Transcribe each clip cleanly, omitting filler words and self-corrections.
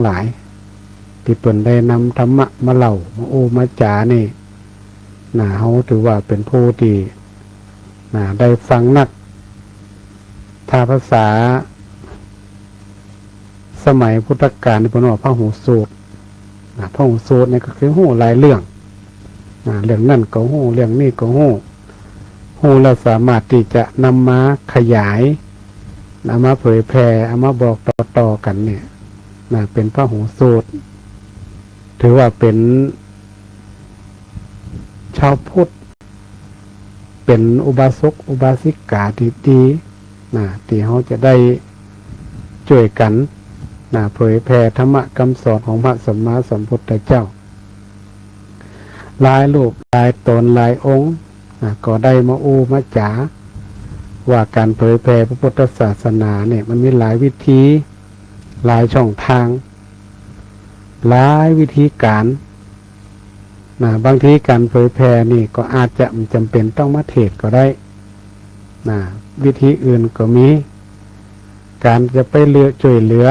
หลายที่เปิ่นได้นำธรรมะมาเล่ามาโอมาจานี่เฮาถือว่าเป็นผู้ที่ได้ฟังนักถ้าภาษาสมัยพุทธกาลที่เพิ่นว่าพหูสูตรพหูสูตรนี่ก็คือฮู้หลายเรื่องเรื่องนั่นก็ฮู้เรื่องนี้ก็ฮู้แล้วสามารถที่จะนำมาขยายนำมาเผยแผ่เอามาบอกต่อๆกันเนี่ยเป็นพหูสูตรถือว่าเป็นชาวพุทธเป็นอุบาสกอุบาสิกาที่ดีที่เขาจะได้ช่วยกันเผยแผ่ธรรมะคำสอนของพระสัมมาสัมพุทธเจ้าหลายรูปหลายตนหลายองค์ก็ได้มาอูมาจ๋าว่าการเผยแผ่พระพุทธศาสนาเนี่ยมันมีหลายวิธีหลายช่องทางหลายวิธีการบางทีการเผยแผ่นี่ก็อาจจะจำเป็นต้องมาเทศก็ได้วิธีอื่นก็มีการจะไปช่วยเหลือ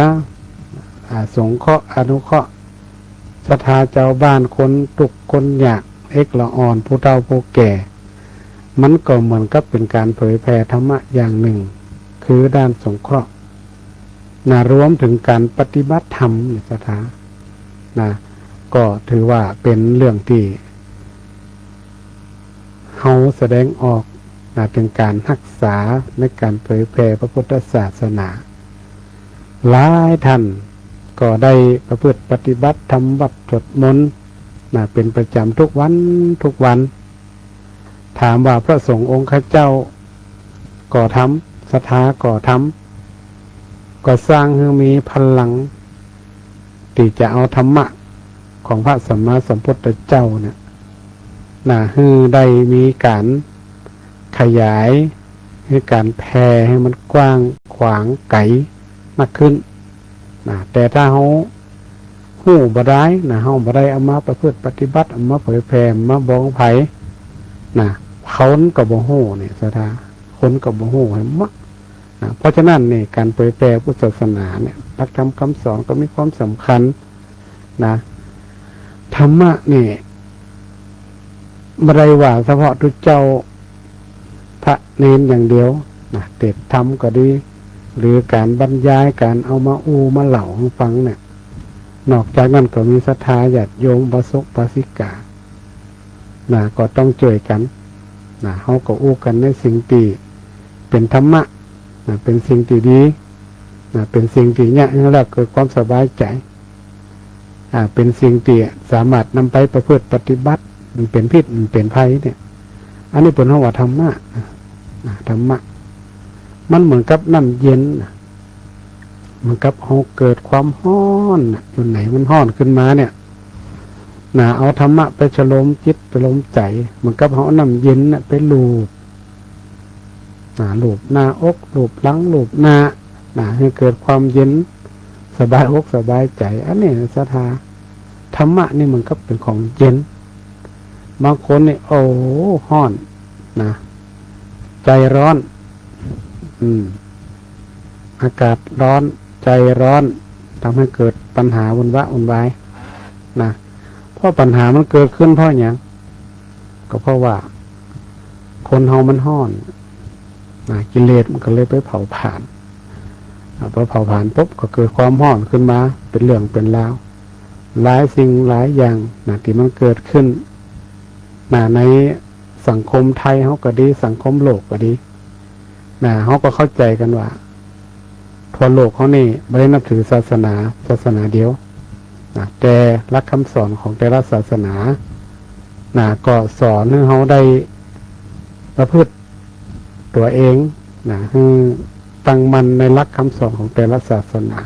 สงเคราะห์อนุเคราะห์ศรัทธาเจ้าบ้านคนทุกข์คนยากเอกละอ่อนผู้เฒ่าผู้แก่มันก็เหมือนกับเป็นการเผยแผ่ธรรมะอย่างหนึ่งคือด้านสงเคราะห์รวมถึงการปฏิบัติธรรมในศรัทธาก็ถือว่าเป็นเรื่องที่เฮาแสดงออกเป็นการรักษาในการเผยแผ่พระพุทธศาสนาหลายท่านก็ได้ประพฤติปฏิบัติทำวัดสวดมนต์เป็นประจำทุกวันถามว่าพระสงฆ์องค์ข้าเจ้าก็ทำศรัทธาก็ทำก็สร้างให้มีพลังที่จะเอาธรรมะของพระสัมมาสัมพุทธเจ้าเนี่ยให้ได้มีการขยายให้การแผ่ให้มันกว้างขวางไกลมากขึ้นแต่ถ้าเขาฮู้บ่ได้เฮาบ่ได้เอามาประพฤติปฏิบัติเอามาเผยแผ่มาบอกไผเขาก็บ่ฮู้นี่ศรัทธาคนก็บ่ฮู้ให้มะเพราะฉะนั้นนี่การเผยแผ่พุทธศาสนาเนี่ยหลักธรรมคำสอนก็มีความสำคัญธรรมะนี่บ่ได้ว่าเฉพาะทุกเจ้าพระเนรอย่างเดียวเทศธรรมก็ดีหรือการบรรยายการเอามามาเล่าให้ฟังเนี่ยนอกจากนั้นก็มีศรัทธาญาติโยมบาสกบาสิกาก็ต้องช่วยกันเฮาก็กันในสิ่งที่เป็นธรรมะเป็นสิ่งที่ดีเป็นสิ่งที่เนี่ยแล้วเกิดความสบายใจเป็นสิ่งที่สามารถนำไปประพฤติปฏิบัติมันเป็นพิษมันเป็นภัยเนี่ยอันนี้เป็นเฮาว่าธรรมะธรรมะมันเหมือนกับน้ำเย็นเหมือนกับเฮาเกิดความร้อนอยู่ไหนมันร้อนขึ้นมาเนี่ยเอาธรรมะไปฉโลมจิตไปลมใจเหมือนกับเฮาน้ำเย็นไปลูบลูบหน้าอกลูบหลังลูบหน้าให้เกิดความเย็นสบายอกสบายใจอันนี้ศรัทธาธรรมะนี่มันก็เป็นของเย็นบางคนนี่โอ้ร้อนใจร้อนอากาศร้อนใจร้อนทำให้เกิดปัญหาวุ่นวายเพราะปัญหามันเกิดขึ้นเพราะอย่างก็เพราะว่าคนเฮามันร้อนกิเลสมันก็เลยไปเผาผลาญพอเผาผลาญปุ๊บก็เกิดความร้อนขึ้นมาเป็นเรื่องเป็นราวหลายสิ่งหลายอย่างที่มันเกิดขึ้นในสังคมไทยเฮาก็ดีสังคมโลกก็ดีเขาก็เข้าใจกันว่าทั่วโลกเขานี่ไม่ได้นับถือศาสนาเดียวแต่หลักคำสอนของแต่ละศาสนาก็สอนให้เขาได้ประพฤติตัวเองให้ตั้งมั่นในหลักคำสอนของแต่ละศาสนา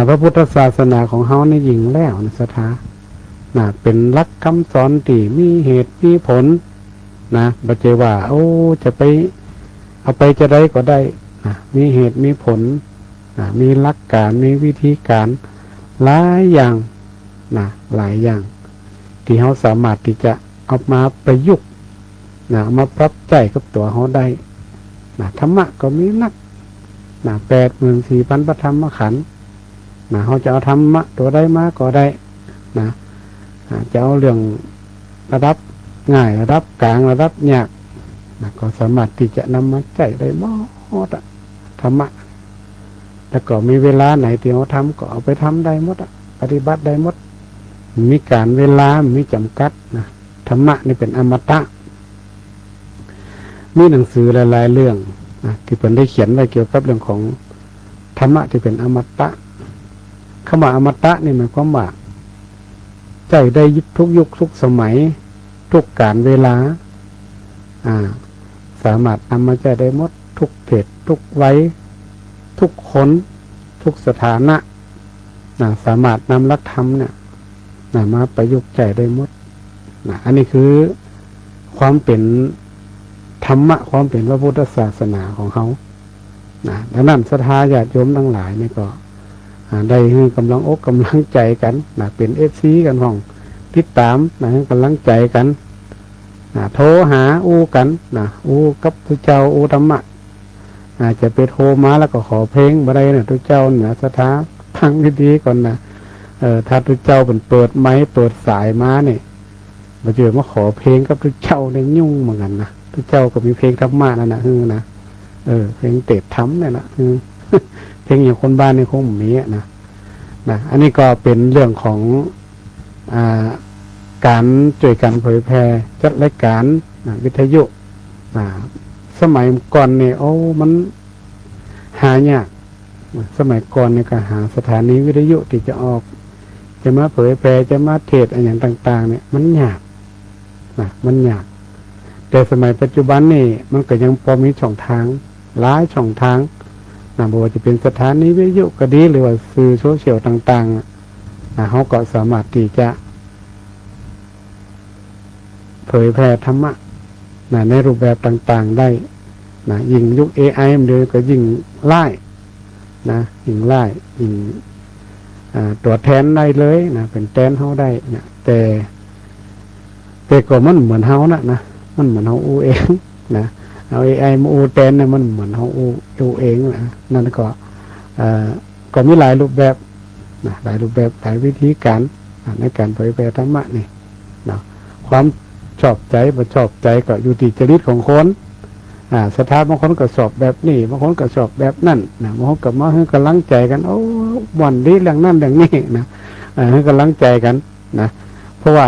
พระพุทธศาสนาของเขานี่ยิ่งแล้วศรัทธาเป็นหลักคำสอนที่มีเหตุมีผลบ่ใช่ว่าจะไปเอาไปจะได้ก็ได้มีเหตุมีผลมีหลักการมีวิธีการหลายอย่างหลายอย่างที่เขาสามารถที่จะเอามาประยุกต์มาปรับใช้กับตัวเขาได้ธรรมะก็มีนัก84,000พระธรรมขันธ์ นะเขาจะเอาธรรมะตัวใดมาก็ได้นะจะเอาเรื่องระดับง่ายระดับกลางระดับยากนะก็สามารถที่จะนำมาใช้ได้หมดธรรมะแล้วก็มีเวลาไหนที่เขาทำก็เอาไปทำได้หมดปฏิบัติได้หมดมีการเวลามีจำกัดนะธรรมะนี่เป็นอมตะมีหนังสือหลายๆเรื่องที่ผมได้เขียนไว้เกี่ยวกับเรื่องของธรรมะที่เป็นอมตะคำว่าอมตะนี่หมายความว่าใจได้ทุกยุคทุกสมัยทุกการเวลาสามารถนำมาใช้ได้หมดทุกเพศทุกวัยทุกคนทุกสถานะสามารถนำหลักธรรมเนี่ยมาประยุกต์ใช้ได้หมดอันนี้คือความเป็นธรรมะความเป็นพระพุทธศาสนาของเขาดังนั้นศรัทธาญาติโยมทั้งหลายนี่ก็ได้ให้กำลังอกกำลังใจกันเป็นFCกันของติดตามให้กำลังใจกันโทรหากันอู้กับพระเจ้าธรรมะจะไปโทรมาแล้วก็ขอเพลงบ่ได้นะทุกเจ้าเนี่ยศรัทธาฟังดีๆก่อนนะถ้าทุกเจ้าเปิดไม้เปิดสายมาเนี่ยมาเจอมาขอเพลงกับทุกเจ้าเนี่ยยุ่งเหมือนกันนะทุกเจ้าก็มีเพลงธรรมะนั่นนะนะเพลงเตะธรรมเนี่ยนะเพลงอย่างคนบ้านในคงมีนะอันนี้ก็เป็นเรื่องของการช่วยกันเผยแพร่จัดรายการวิทยุสมัยก่อนเนี่ยมันหายากสมัยก่อนเนี่ยก็หาสถานีวิทยุที่จะออกจะมาเผยแพร่จะมาเทศอะไรอย่างต่างๆเนี่ยมันยากมันยากแต่สมัยปัจจุบันนี่มันก็ยังพอมีช่องทางหลายช่องทางไม่ว่าจะเป็นสถานีวิทยุก็ดีหรือว่าสื่อโซเชียลต่างๆเขาก็สามารถที่จะเผยแพร่ธรรมะในรูปแบบต่างๆได้ยิ่งยุค AI มันเลยก็ยิ่งไล่ยิ่งไล่ยิ่งตัวแทนได้เลยเป็นแทนเขาได้แต่ก็มันเหมือนเขานะมันเหมือนเขาเองเอา AI มาแทนเนี่ยมันเหมือนเขาเองนั่นก็มีหลายรูปแบบหลายรูปแบบหลายวิธีการในการเผยแพร่ธรรมะนี่ความชอบใจบ่ชอบใจก็อยู่ที่จริตของคนสถาบางคนก็ชอบแบบนี้บางคนก็ชอบแบบนั่นบางคนก็มาให้กำลังใจกันวันนี้เรื่องนั่นเรื่องนี้ให้กำลังใจกันเพราะว่า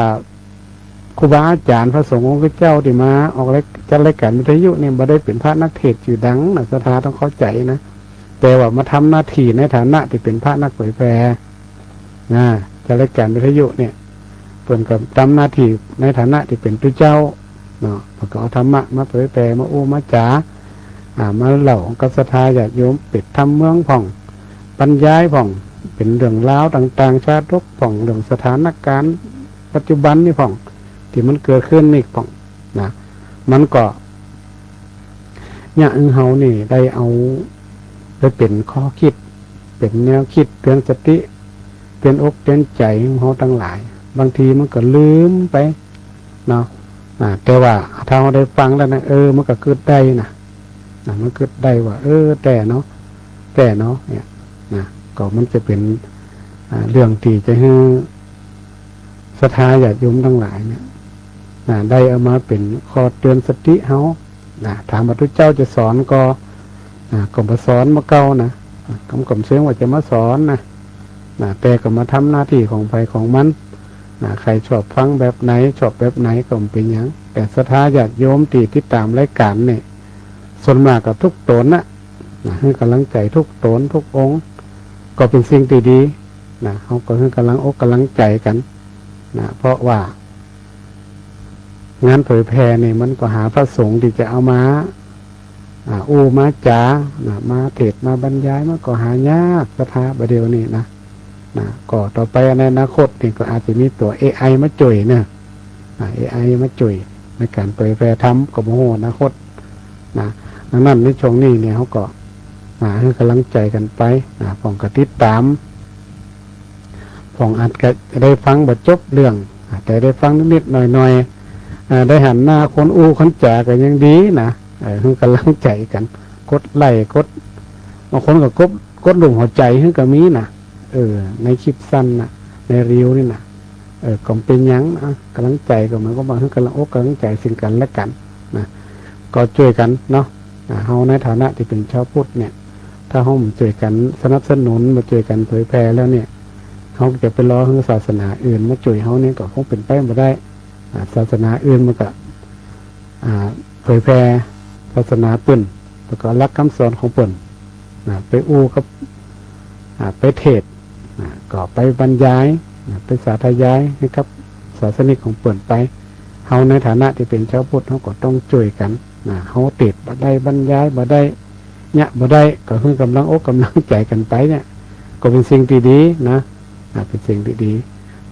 ครูบาอาจารย์พระสงฆ์องค์เจ้าที่มาออกจัดรายการวิทยุเนี่ยบ่ได้เป็นพระนักเทศน์ชื่อดังสถาต้องเข้าใจนะแต่ว่ามาทำหน้าที่ในฐานะที่เป็นพระนักเผยแพร่จัดรายการวิทยุเนี่ยเพิ่นก็ทำหน้าที่ในฐานะที่เป็นผู้เจ้าแล้วก็เอาธรรมะมาเผยแผ่มามาจ๋ามาเล่ากับศรัทธาญาติโยมปิดธรรมเมืองผ่องบรรยายผ่องเป็นเรื่องราวต่างๆชาดกผ่องเรื่องสถานการณ์ปัจจุบันนี่ผ่องที่มันเกิดขึ้นนี่ผ่องมันก็เนี่ยเฮานี่ได้เอาไปเป็นข้อคิดเป็นแนวคิดเตือนสติเป็นอกเตือนใจของเฮาทั้งหลายบางทีมันก็ลืมไปแต่ว่าถ้าเราได้ฟังแล้วนะมันก็เกิดได้มันเกิดได้ว่าแต่เนาะเนี่ยก็มันจะเป็นเรื่องที่จะให้ศรัทธาญาติโยมทั้งหลายเนี่ยได้เอามาเป็นข้อเตือนสติเฮาถามว่าทุกเจ้าจะสอนก็มาสอนมาเก่านะกำเสียงว่าจะมาสอนแต่ก็มาทำหน้าที่ของไปของมันใครชอบฟังแบบไหนชอบแบบไหนก็เป็นอย่างแต่ศรัทธาญาติโยมที่ติดตามรายการเนี่ยส่วนมากกับทุกตนให้กำลังใจทุกตนทุกองค์ก็เป็นสิ่งที่ดีเขาก็ให้กำลังอกกำลังใจกันเพราะว่างานเผยแพร่เนี่ยมันก็หาพระสงฆ์ที่จะเอามามาจ๋ามาเทศมาบรรยายมันก็หายากศรัทธาประเดี๋ยวนี้ก็ต่อไปในอนาคตนี่ก็อาจจะมีตัว AI มาจ่วยAI มาจ่วยในการเผยแพร่ธรรมกับโมโหอนาคตดังนั้นในช่วงนี้เนี่ยเขาก็ให้กำลังใจกันไปผ่องกระติดตามผ่องอาจจะได้ฟังบทจบเรื่องแต่ได้ฟังนิดๆหน่อยๆได้หันหน้าคนคนจ่ากันยังดีให้กำลังใจกันกดไลค์กดบางคนก็กดหลุมหัวใจให้กับมี ในคลิปสั้นนะในรีวนี่นะก็เป็นยังนะกำลังใจก็เหมือนก็บางทีกำลังอกกำลังใจสิ่งกันและกันนะก็ช่วยกันเนาะเฮาในฐานะที่เป็นชาวพุทธเนี่ยถ้าเฮาช่วยกันสนับสนุนมาช่วยกันเผยแพร่แล้วเนี่ยเฮาจะไปรอให้ศาสนาอื่นมาช่วยเฮาเนี่ยก็คงเป็นไปไม่ได้ศาสนาอื่นมันก็เผยแพร่ศาสนาเปิ้นแล้วก็รักคำสอนของเปิ้นไปอู้กับไปเทศก็ไปบรรยายไปสาธยายให้กับศาสนิกของเปิ้นไปเฮาในฐานะที่เป็นชาวพุทธเฮาก็ต้องช่วยกันเฮาติดบ่ได้บรรยายบ่ได้เนี่ยบ่ได้ก็คือกำลังอกกำลังใจกันไปเนี่ยก็เป็นสิ่งที่ดีนะเป็นสิ่งที่ดี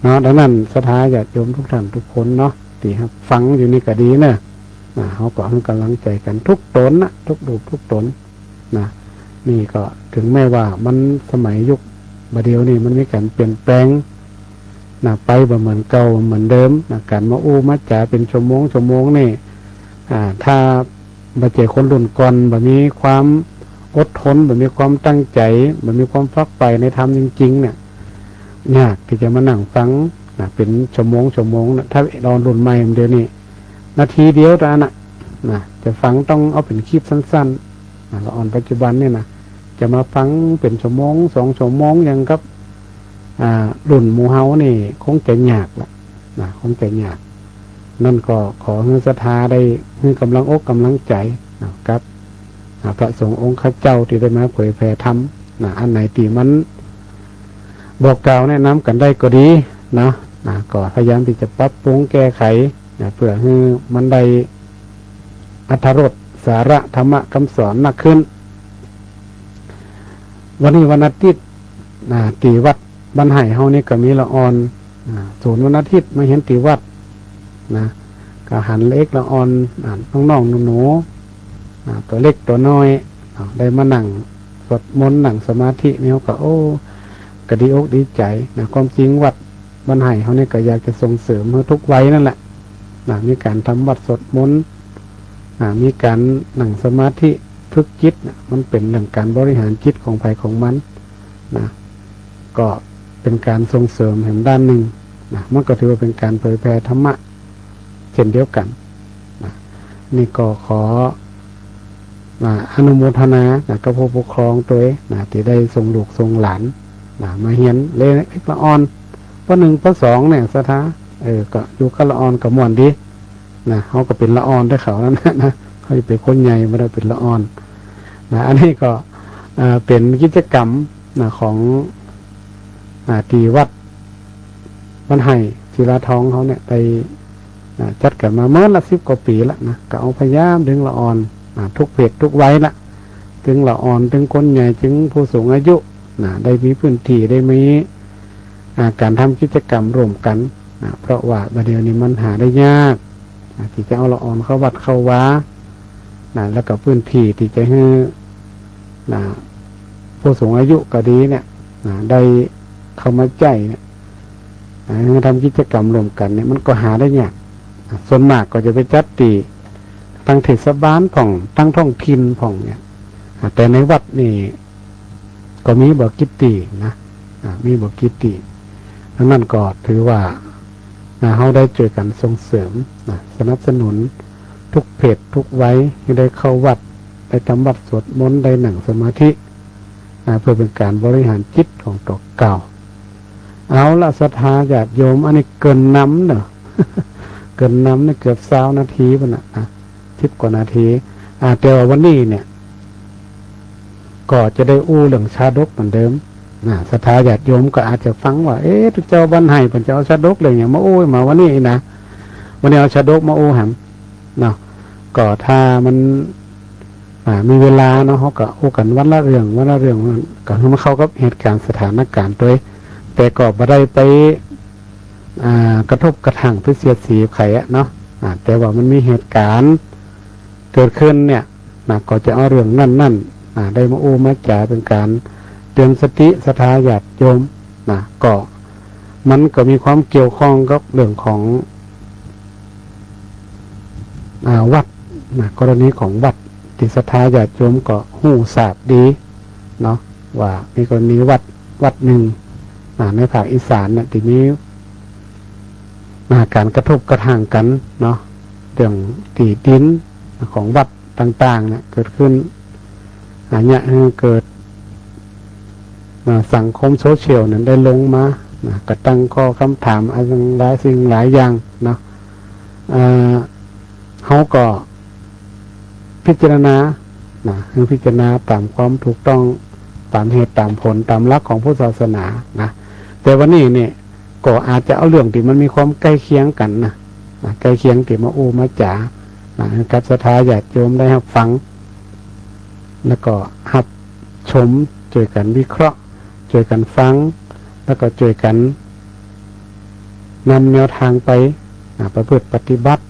เนาะดังนั้นศรัทธาญาติโยมทุกท่านทุกคนเนาะที่ครับฟังอยู่นี่ก็ดีเนาะเฮาก็ให้กำลังใจกันทุกตนนะทุกรูปทุกตนนะนี่ก็ถึงแม้ว่ามันสมัยยุคบัดเดียวนี่มันมีการเปลี่ยนแปลงไปบ่เหมือนเก่าเหมือนเดิมการมาอู้มาจ๋าเป็นชั่วโมงนี่ถ้าบ่เจอคนรุ่นก่อนบ่มีความอดทนบ่มีความตั้งใจบ่มีความฝักใฝ่ในธรรมจริงๆเนี่ยยากที่จะมานั่งฟังเป็นชั่วโมงถ้าเรารุ่นใหม่เดี๋ยวนี้นาทีเดียวเท่านั้นจะฟังต้องเอาเป็นคลิปสั้นๆละอ่อนปัจจุบันเนี่ยจะมาฟังเป็นชั่วโมง2 ชั่วโมงอย่างกับรุ่นหมู่เฮานี่คงจะยากละคงจะยากนั่นก็ขอให้ศรัทธาได้ให้กำลังอกกำลังใจครับพระสงฆ์องค์ข้าเจ้าที่ได้มาเผยแผ่ธรรมอันไหนที่มันบอกกล่าวแนะนำกันได้ก็ดีก็พยายามที่จะปรับปรุงแก้ไขเพื่อให้มันได้อรรถรสสาระธรรมะคำสอนมากขึ้นวันนี้วันอาทิตย์ตีวัดบ้านไห่เฮานี่ก็มีละออนศูนย์วันอาทิตย์มาเห็นตีวัดก็หันเล็กละออนน้องๆหนูๆตัวเล็กตัวน้อยได้มานั่งสวดมนต์นั่งสมาธินี่เขาก็ก็ดีอกดีใจความจริงวัดบ้านไห่เฮานี่ก็อยากจะส่งเสริมให้ทุกวัยนั่นแหละมีการทำวัดสวดมนต์มีการนั่งสมาธิฝึกจิตมันเป็นเรื่องการบริหารจิตของภัยของมันก็เป็นการส่งเสริมแห่งด้านหนึ่งมันก็ถือว่าเป็นการเผยแผ่ธรรมะเช่นเดียวกันนี่ก็ขออนุโมทนากับผู้ปกครองตัวที่ได้ส่งลูกส่งหลานมาเฮียนเล็กละอ่อนป.1 ป.2เนี่ยศรัทธาก็อยู่กับละอ่อนกับม่วนดีเขาก็เป็นละอ่อนได้เขานั่นนะเขาจะเป็นคนใหญ่ไม่ได้เป็นละอ่อนอันนี้ก็เป็นกิจกรรมของที่วัดบ้านไห่ศิลาทองเขาเนี่ยไปจัดกันมาเมื่อละ10 กว่าปีแล้วก็เอาพยายามดึงละอ่อนทุกเพศทุกวัยละถึงละอ่อนถึงคนใหญ่ถึงผู้สูงอายุได้มีพื้นที่ได้มีการทำกิจกรรมร่วมกันเพราะว่าบัดเดี๋ยวนี้มันหาได้ยากที่จะเอาละอ่อนเข้าวัดเข้าวาแล้วก็พื้นที่ที่จะให้ผู้สูงอายุก็ดีเนี่ยได้เข้ามาใจเนี่ยทำกิจกรรมร่วมกันเนี่ยมันก็หาได้ยากส่วนมากก็จะไปจัดตีทางเทศบาลของทางท้องถิ่นของเนี่ยแต่ในวัดนี่ก็มีบอกกิตติมีบอกกิตติดังนั้นก็ถือว่าเขาได้ช่วยกันส่งเสริมสนับสนุนทุกเพศทุกวัยให้ได้เข้าวัดได้ทำวัดสวดมนต์ได้นั่งสมาธิเพื่อเป็นการบริหารจิตของตัวเก่าเอาละศรัทธาญาติโยมอันนี้เกินน้ำเนอะ เกินน้ำเนี่ยเกือบ20 นาทีป่ะ10 กว่านาทีแต่ว่าวันนี้เนี่ยก็จะได้อู้เรื่องชาดกเหมือนเดิมศรัทธาญาติโยมก็อาจจะฟังว่าทุกเจ้าบ้านไห่เป็นเจ้าชาดกเลยอย่างมาอู้มาวันนี้นะวันนี้เอาชาดกมาอู้หำก็ถ้ามันมีเวลาเนาะเขาก็อู้กันวันละเรื่องก็คือมาเข้ากับเหตุการณ์สถานการณ์ตัวแต่ก็บ่ได้ไปกระทบกระทั่งเพื่อเสียดสีใครเนาะแต่ว่ามันมีเหตุการณ์เกิดขึ้นเนี่ยก็จะเอาเรื่องนั่นได้มาอู้มาจ่าเป็นการเตือนสติศรัทธาญาติโยมก็มันก็มีความเกี่ยวข้องกับเรื่องของวัดกรณีของวัดที่ศรัทธาญาติโยมก็หู้ทราบดีเนาะว่ามีกรณีวัดหนึ่ง ในภาคอีสานเนี่ยทีนี้การกระทบกระทั่งกันเนาะเรื่องที่ดินของวัดต่างๆเนี่ยเกิดขึ้นเนี่ยเกิดสังคมโซเชียลเนี่ยได้ลงมาก็ตั้งข้อคำถามอะไรหลายสิ่งหลายอย่างเนาะเขาก็พิจารณาคือพิจารณาตามความถูกต้องตามเหตุตามผลตามหลักของพุทธศาสนานะแต่วันนี้เนี่ยก็อาจจะเอาเรื่องที่มันมีความใกล้เคียงกันนะใกล้เคียงที่มาอู้มาจ๋ากับศรัทธาญาติโยมได้รับฟังแล้วก็รับชมช่วยกันวิเคราะห์ช่วยกันฟังแล้วก็ช่วยกันนำแนวทางไปประพฤติปฏิบัติ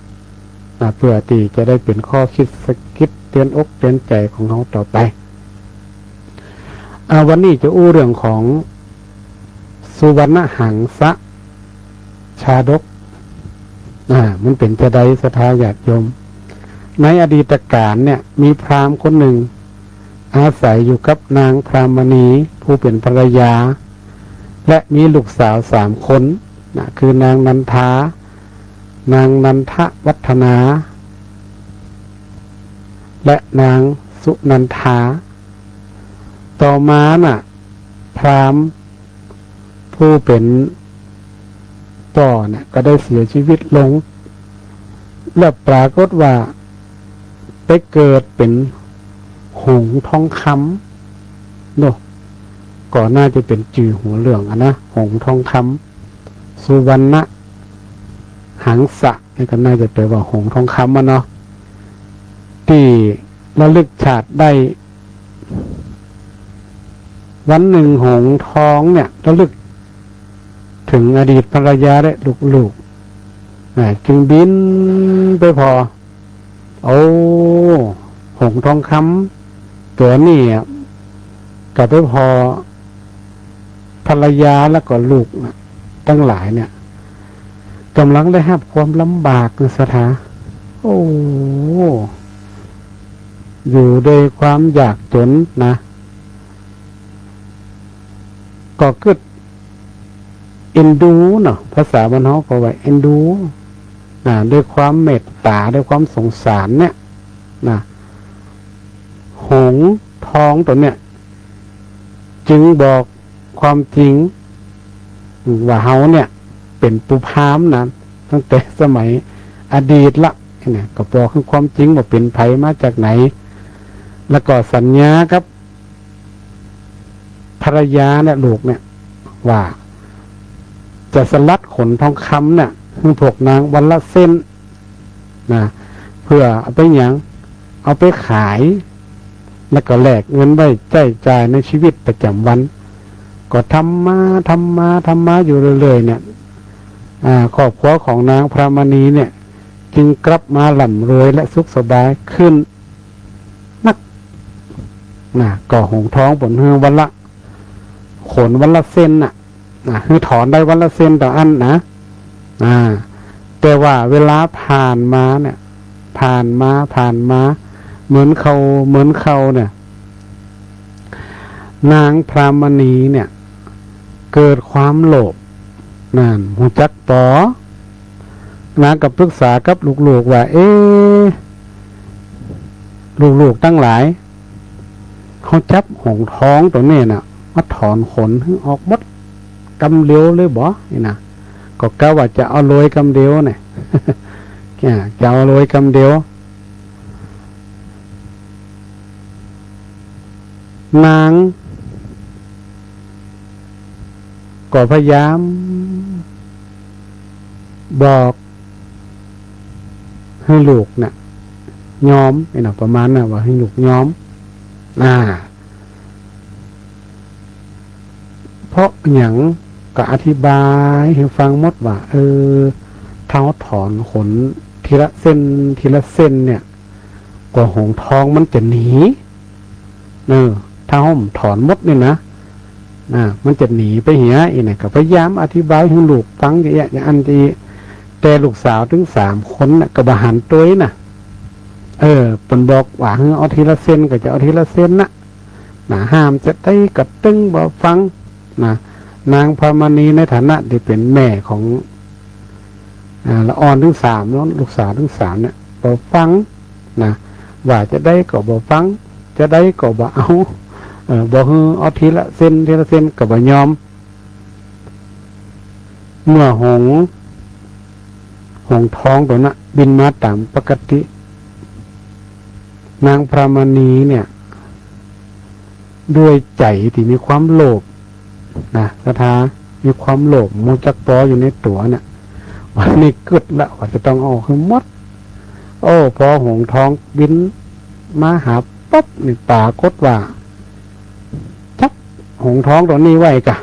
เพื่อที่จะได้เป็นข้อคิดสกิดเตือนอกเตือนใจของเราต่อไปวันนี้จะอู้เรื่องของสุวรรณหังสะชาดกมันเป็นจะได้ศรัทธาญาติโยมในอดีตการเนี่ยมีพราหมณ์คนหนึ่งอาศัยอยู่กับนางพรามณีผู้เป็นภรรยาและมีลูกสาว3 คนคือนางนันทานางนันทวัฒนาและนางสุนันทาต่อมาพราหมณ์ผู้เป็นต่อก็ได้เสียชีวิตลงและปรากฏว่าไปเกิดเป็นหงส์ทองคำเนาะก่อนหน้าจะเป็นจื่อหัวเหลืองนะหงส์ทองคำสุวรรณหังสะนี่ก็น่าจะแปลว่าหงส์ทองคำเนาะที่ระลึกชาติได้วันหนึ่งหงส์ทองเนี่ยระลึกถึงอดีตภรรยาและลูกๆจึงบินไปพอหงส์ทองคำตัวนี้กลับไปพอภรรยาแล้วก็ลูกตั้งหลายเนี่ยกำลังได้รับความลำบากในสถาอยู่ด้วยความยากจนนะก็เกิดเอ็นดูเนาะภาษาบ้านเราก็ว่าเอ็นดูด้วยความเมตตาด้วยความสงสารเนี่ยหงส์ทองตัวเนี่ยจึงบอกความจริงว่าเฮาเนี่ยเป็นปุพามนะตั้งแต่สมัยอดีตละเนี่ยก็บอกคือความจริงว่าเป็นไผมาจากไหนแล้วก็สัญญาครับภรรยาเนี่ยลูกเนี่ยว่าจะสลัดขนทองคำเนี่ยคือพวกนางวันละเส้นเพื่อเอาไปหยังเอาไปขายแล้วก็แลกเงินไว้จ่ายในชีวิตประจำวันก็ทำมาอยู่เรื่อยๆเนี่ยครอบครัวของนางพรามณีเนี่ยจึงกลับมาหล่ำรวยและสุขสบายขึ้นนักก่อหงทองบนเฮือวันละขนวันละเส้นคือถอนได้วันละเส้นต่ออันนะแต่ว่าเวลาผ่านมาเนี่ยผ่านมาเหมือนเขาเนี่ยนางพรามณีเนี่ยเกิดความโลภหูจักปอนางกับปรึกษากับลูกๆว่าลูกๆตั้งหลายเขาจับหงท้องตัวนี้น่ะมาถอนขนออกหมดกำเดียวเลยบ่นี่นะก็กะว่าจะเอาโรยกำเดียวเนี่ยจะเอาโรยกำเดียวนางก็พยายามบอกให้ลูกเนี่ยยอมประมาณน่ะว่าให้ลูกยอมเพราะอย่างก็อธิบายให้ฟังหมดว่าเท้าถอนขนทีละเส้นเนี่ยกว่าหงทองมันจะหนีถ้าห้มถอนหมดเนี่ยนะมันจะหนีไปเหี้ยอีกเนี่ยก็พยายามอธิบายให้ลูกฟังอย่างอันที่แต่ลูกสาวถึง3 คนน่ะก็บหันตัวน่ะเพิ่นบอกว่าเอาทีละเส้นก็จะเอาทีละเส้นนะห้ามจะได้กระตึ้งบ่ฟัง นางพรหมณีในฐานะที่เป็นแม่ของละอ่อนทั้งสามแล้วลูกสาวทั้งสามเนี่ยบ่ฟังนะว่าจะได้ก็บ่ฟังจะได้ก็บ่เอาบ่ฮือเอาทีละเส้นทีละเส้นก็บ่ยอมเมื่อหงส์ท้องตัวน่ะบินมาตามปกตินางพรหมณีเนี่ยด้วยใจที่มีความโลภนะสถามีความโลภมุจักปออยู่ในตัวเนี่ยวันนี้กึดละว่าจะต้องเอาคือมดโอ้พอหงส์ท้องบินมาหาปั๊บนี่ปากฏว่าจับหงส์ท้องตัวนี้ไว้กะ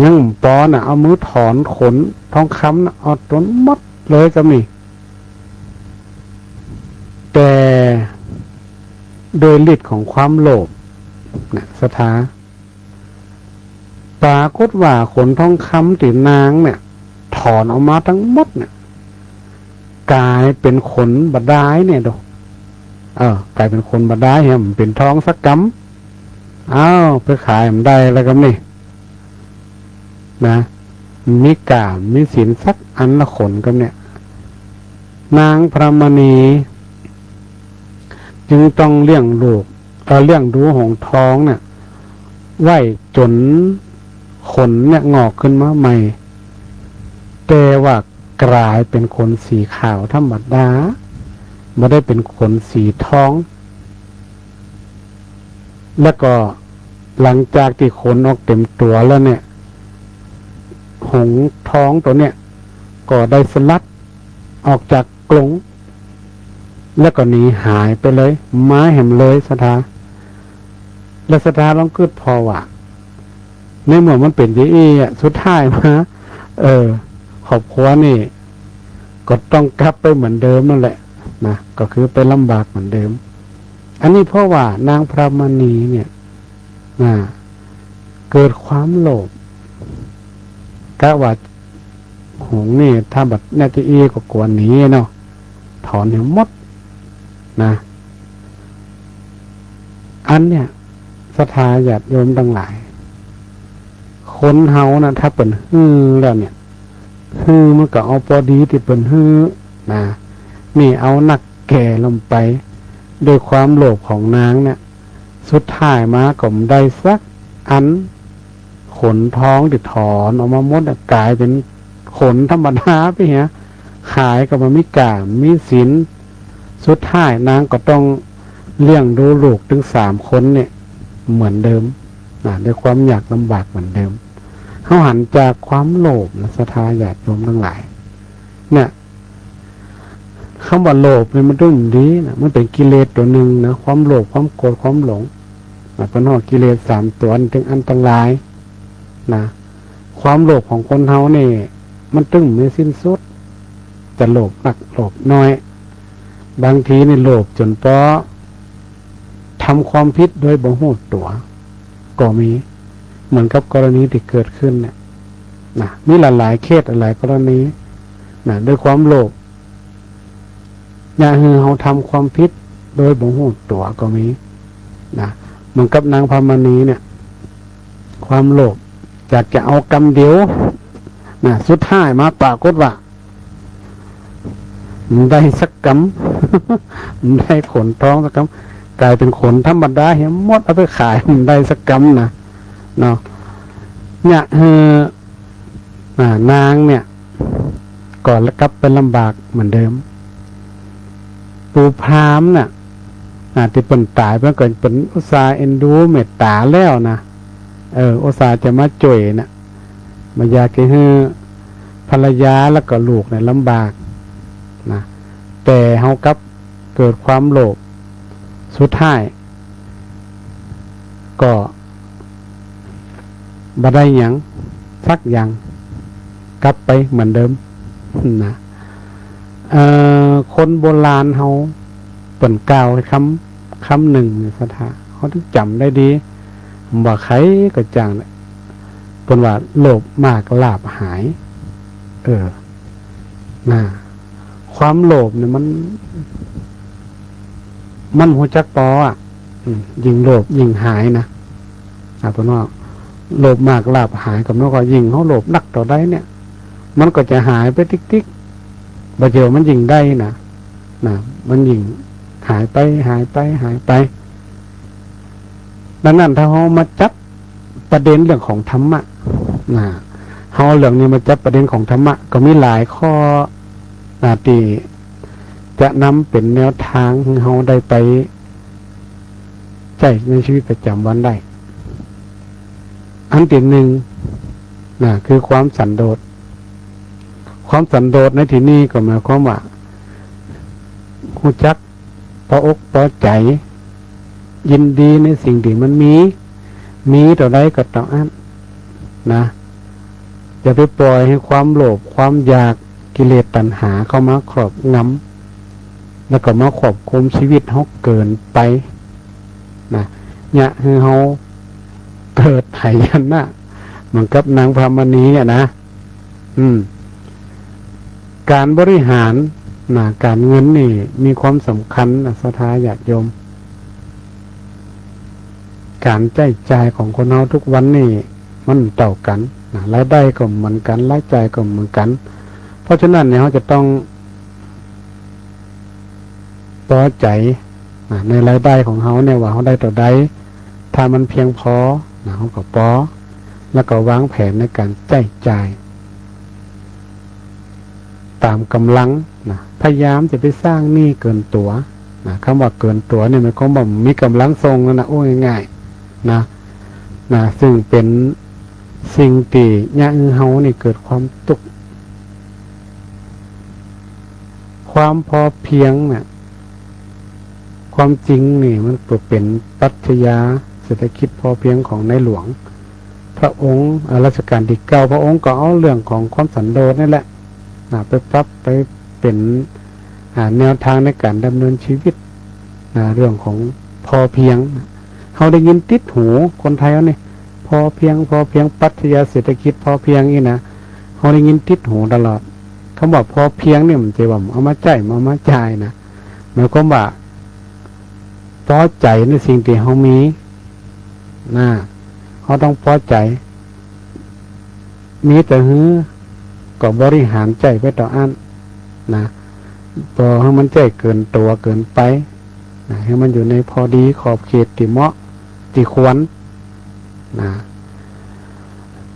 ยังปอน่ะเอามือถอนขนทองคำน่ะเอาต้นมดเลยก็มีแต่โดยฤทธิ์ของความโลภนะสถาปรากฏว่าขนทองคำที่นางเนี่ยถอนออกมาทั้งหมดเนี่ยกลายเป็นขนบดายเนี่ยดูกลายเป็นขนบดายเห็นเป็นทองสักกำอ้าวไปขายมันได้แล้วก็นี่นะมีกามมีศีลสักอันละขนกันเนี่ยนางพรหมณีจึงต้องเลี้ยงลูกเลี้ยงดูหงส์ท้องเนี่ยไหวจนขนเนี่ยงอกขึ้นมาใหม่แต่ว่ากลายเป็นขนสีขาวธรรมดาไม่ได้เป็นขนสีทอง แล้วก็หลังจากที่ขนออกเต็มตัวแล้วเนี่ยหงส์ท้องตัวเนี่ยก็ได้สลัดออกจากกรงแล้วก็หนีหายไปเลยไม้แหมเลยสถาและสถาลองคิดพอว่าในเมื่อมันเป็นอย่างนี้สุดท้ายมาครอบครัวนี่ก็ต้องกลับไปเหมือนเดิมนั่นแหละนะก็คือไปลำบากเหมือนเดิมอันนี้เพราะว่านางพรหมณีเนี่ยเกิดความโลภกะว่าหงส์นี่ถ้าบัดนาทีอีก็กวนหนีเนาะถอนเหี่ยวมดนะอันเนี่ยศรัทธาญาติโยมทั้งหลายคนเฮานะถ้าเป็นฮือแล้วเนี่ยฮือมันก็เอาพอดีที่เป็นฮือนะนี่เอานักแก่ลงไปโดยความโลภของนางเนี่ยสุดท้ายมาก็ไม่ได้สักอันขนท้องติดถอนออกมาหมดกลายเป็นขนธรรมดาไปเหี้ยขายก็มามีกามมีศีลสุดท้ายนางก็ต้องเลี้ยงดูลูกถึง3 คนเนี่ยเหมือนเดิมด้วยความอยากลำบากเหมือนเดิมเขาหันจากความโลภนะศรัทธาญาติโยมทั้งหลายเนี่ยคำว่าโลภเนี่ยมันต้องดีนะมันเป็นกิเลสตัวหนึ่งนะความโลภความโกรธความหลงเป็นหอกกิเลส3 ตัวถึงอันตรายนะความโลภของคนเฮาเนี่ยมันตึงไม่สิ้นสุดจะโลภหนักโลภน้อยบางทีนี่โลภจนเพราะทำความผิดโดยบ่ฮู้ตัวก็มีเหมือนกับกรณีที่เกิดขึ้นเนี่ยนะมีหลายๆเคสหลายกรณีนะด้วยความโลภเนี่ยคือเขาทำความผิดโดยบ่ฮู้ตัวก็มีนะเหมือนกับนางพรหมณีเนี่ยความโลภอยากจะเอากรรมเดียวนะสุดท้ายมาปรากฏว่าได้สักกรรม ได้ขนท้องสักกรรมกลายเป็นขนธรรมดาเห็นหมดเอาไปขายมันได้สักกรรมนะเนาะเนี่ยนางเนี่ยก่อนแล้วกลับเป็นลำบากเหมือนเดิมปูพรามเนี่ยที่เป็นตายเพื่อเกิดเป็นอุตสาห์เอ็นดูเมตตาแล้วนะอุตสาห์จะมาจ่วยนะมาอยากให้ภรรยาแล้วก็ลูกเนี่ยลำบากนะแต่เฮากลับเกิดความโลภสุดท้ายก็บ่ได้หยังสักอย่างกลับไปเหมือนเดิมนะคนโบราณเฮาเปิ่นกล่าวคำหนึ่งในสถาเขาถึงจำได้ดีว่าใครก็จังเปิ่นว่าโลภมากลาภหายความโลภเนี่ยมันหัวจักปอยิ่งโลภยิ่งหายนะเปิ่นว่า โลภมากลาภหายกับนกก็ยิ่งเขาโลภนักต่อได้เนี่ยมันก็จะหายไปติ๊กๆบาเจียวมันยิ่งได้นะมันยิ่งหายไปดังนั้นถ้าเขามาจับประเด็นเรื่องของธรรมะเขาเรื่องนี้มาจับประเด็นของธรรมะก็มีหลายข้อที่จะนำเป็นแนวทางให้เขาได้ไปใช้ในชีวิตประจำวันได้อันที่หนึ่งคือความสันโดษในที่นี้ก็หมายความว่ารู้จักพออกพอใจยินดีในสิ่งที่มันมีต่อใดก็ต้องอันอย่าไปปล่อยให้ความโลภความอยากกิเลสตัณหาเข้ามาครอบงำแล้วก็มาควบคุมชีวิตเขาเกินไปเนี่ยคือเขาเกิดไหยันเหมือนกับนางพรามณีการบริหารการเงินนี่มีความสำคัญศรัทธาญาติโยมการใช้จ่ายของคนเราทุกวันนี่มันเท่ากันรายได้ก็เหมือนกันรายจ่ายก็เหมือนกันเพราะฉะนั้นเนี่ยเขาจะต้องพอใจในรายได้ของเขาเนี่ยว่าเขาได้ต่อใดถ้ามันเพียงพอเขาก็พอแล้วก็วางแผนในการใช้จ่ายตามกำลังพยายามจะไปสร้างหนี้เกินตัวคำว่าเกินตัวเนี่ยมันก็บอกมีกำลังทรงนะโอ้ง่ายๆซึ่งเป็นสิ่งที่ยะเฮานี่เกิดความตุกความพอเพียงความจริงนี่มันเป็นปรัชญาเศรษฐกิจพอเพียงของในหลวงพระองค์รัชกาลที่9พระองค์ก็เอาเรื่องของความสันโดษนั่นแหละไปปรับไปเป็นแนวทางในการดำเนินชีวิตเรื่องของพอเพียงเขาได้ยินติดหูคนไทยเนี่ยพอเพียงปรัชญาเศรษฐกิจพอเพียงนี่เขาได้ยินติดหูตลอดเขาบอกพอเพียงเนี่ยมันจะว่าเอามาจ่ายหมายความว่าพอใจในสิ่งที่เขามีเขาต้องพอใจมีแต่ก็บริหารใจไปต่ออันพอให้มันใจเกินตัวเกินไปให้มันอยู่ในพอดีขอบเขตที่เหมาะที่ควร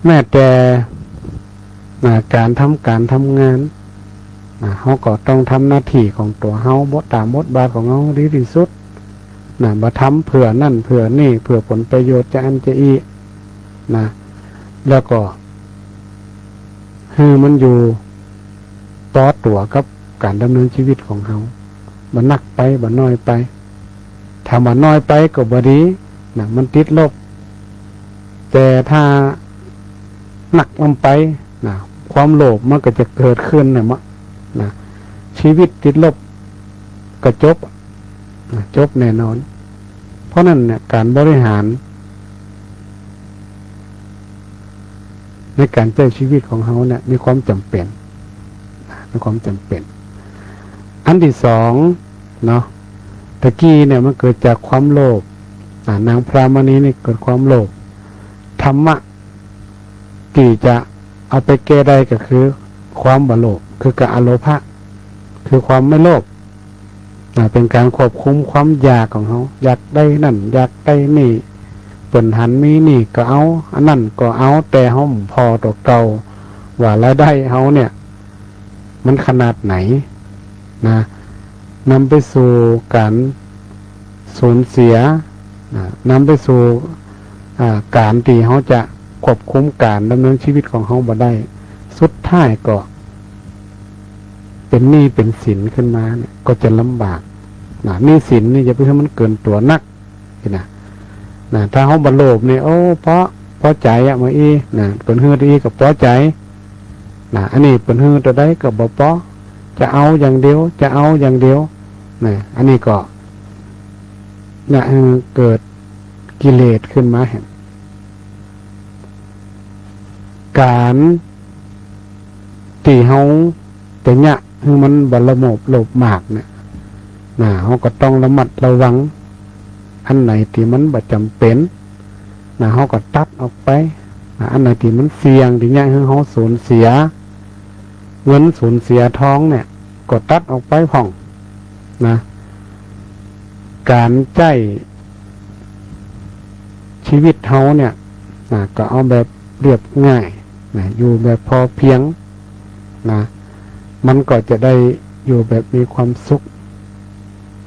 แม้แต่การทำงานเขาก็ต้องทำหน้าที่ของตัวเขาตามบทบาทของเขาดีที่สุดมาทำเผื่อนั่นเผื่อนี่เผื่อผลประโยชน์จะอันจะอีแล้วก็มันอยู่ต่อตัวกับการดำเนินชีวิตของเขาบ่หนักไปบ่น้อยไปถ้ามันน้อยไปก็บ่ดีมันติดลบแต่ถ้าหนักลงไปความโลภมันก็จะเกิดขึ้นชีวิตติดลบก็จบแน่นอนเพราะนั้นเนี่ยการบริหารในการใช้ชีวิตของเขาเนี่ยมีความจำเป็นอันที่สองตะกี้เนี่ยมันเกิดจากความโลภนางพรามณีนี่เกิดความโลภธรรมะที่จะเอาไปแก้ได้ก็คือความบ่โลภคือกอโลภะคือความไม่โลภเป็นการควบคุมความอยากของเขาอยากได้นั่นอยากได้นี่เปิ่นหันมีนี่ก็เอาอันนั่นก็เอาแต่เขาพอตัวเก่าว่ารายได้เขาเนี่ยมันขนาดไหนนำไปสู่การสูญเสียนำไปสู่การที่เขาจะควบคุมการดำเนินชีวิตของเขาบ่ได้สุดท้ายก็เป็นหนี้เป็นสินขึ้นมาเนี่ยก็จะลำบากหนี้สินนี่อย่าไปให้มันเกินตัวนักถ้าเขาบ่โลภเนี่ยโอ้เพราะใจมาเป็นฮือดีกับเพราะใจอันนี้เป็นฮือตัวใดกับบ่เพราะจะเอาอย่างเดียวอันนี้ก็เกิดกิเลสขึ้นมาการที่เขาแต่เนี่ยมันบรมบโลภมากเนี่ยเขาก็ต้องระมัดระวังอันไหนที่มันบ่จำเป็นเขาก็ตัดออกไป อันไหนที่มันเสี่ยงที่เนี่ยคือเขาสูญเสียเงินสูญเสียท้องเนี่ยก็ตัดออกไปผ่องนะการใจชีวิตเขาเนี่ยก็เอาแบบเรียบง่ายนะอยู่แบบพอเพียงนะมันก็จะได้อยู่แบบมีความสุข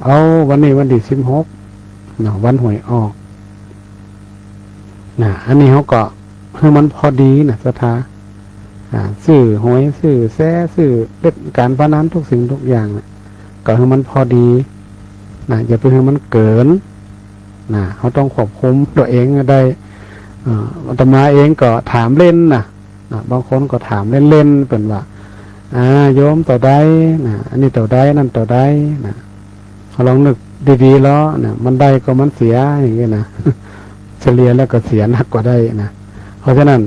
เอาวันนี้วันที่16นะวันหวยออกนะอันนี้เขาก็คือมันพอดีนะสถาซื้อหวยซื้อแซ่ซื้อเล่นการพนันทุกสิ่งทุกอย่างนะก็คือมันพอดีนะอย่าไปให้มันเกินนะเขาต้องควบคุมตัวเองได้อาตมาเองก็ถามเล่นนะบางคนก็ถามเล่นๆเป็นว่าโยมต่อได้นะอันนี้ต่อได้นั่นต่อได้นะเขาลองนึกดีๆแล้วนะมันได้ก็มันเสียอย่างเงี้ยนะ เฉลี่ยแล้วก็เสียหนักกว่าได้นะเพราะฉะนั้น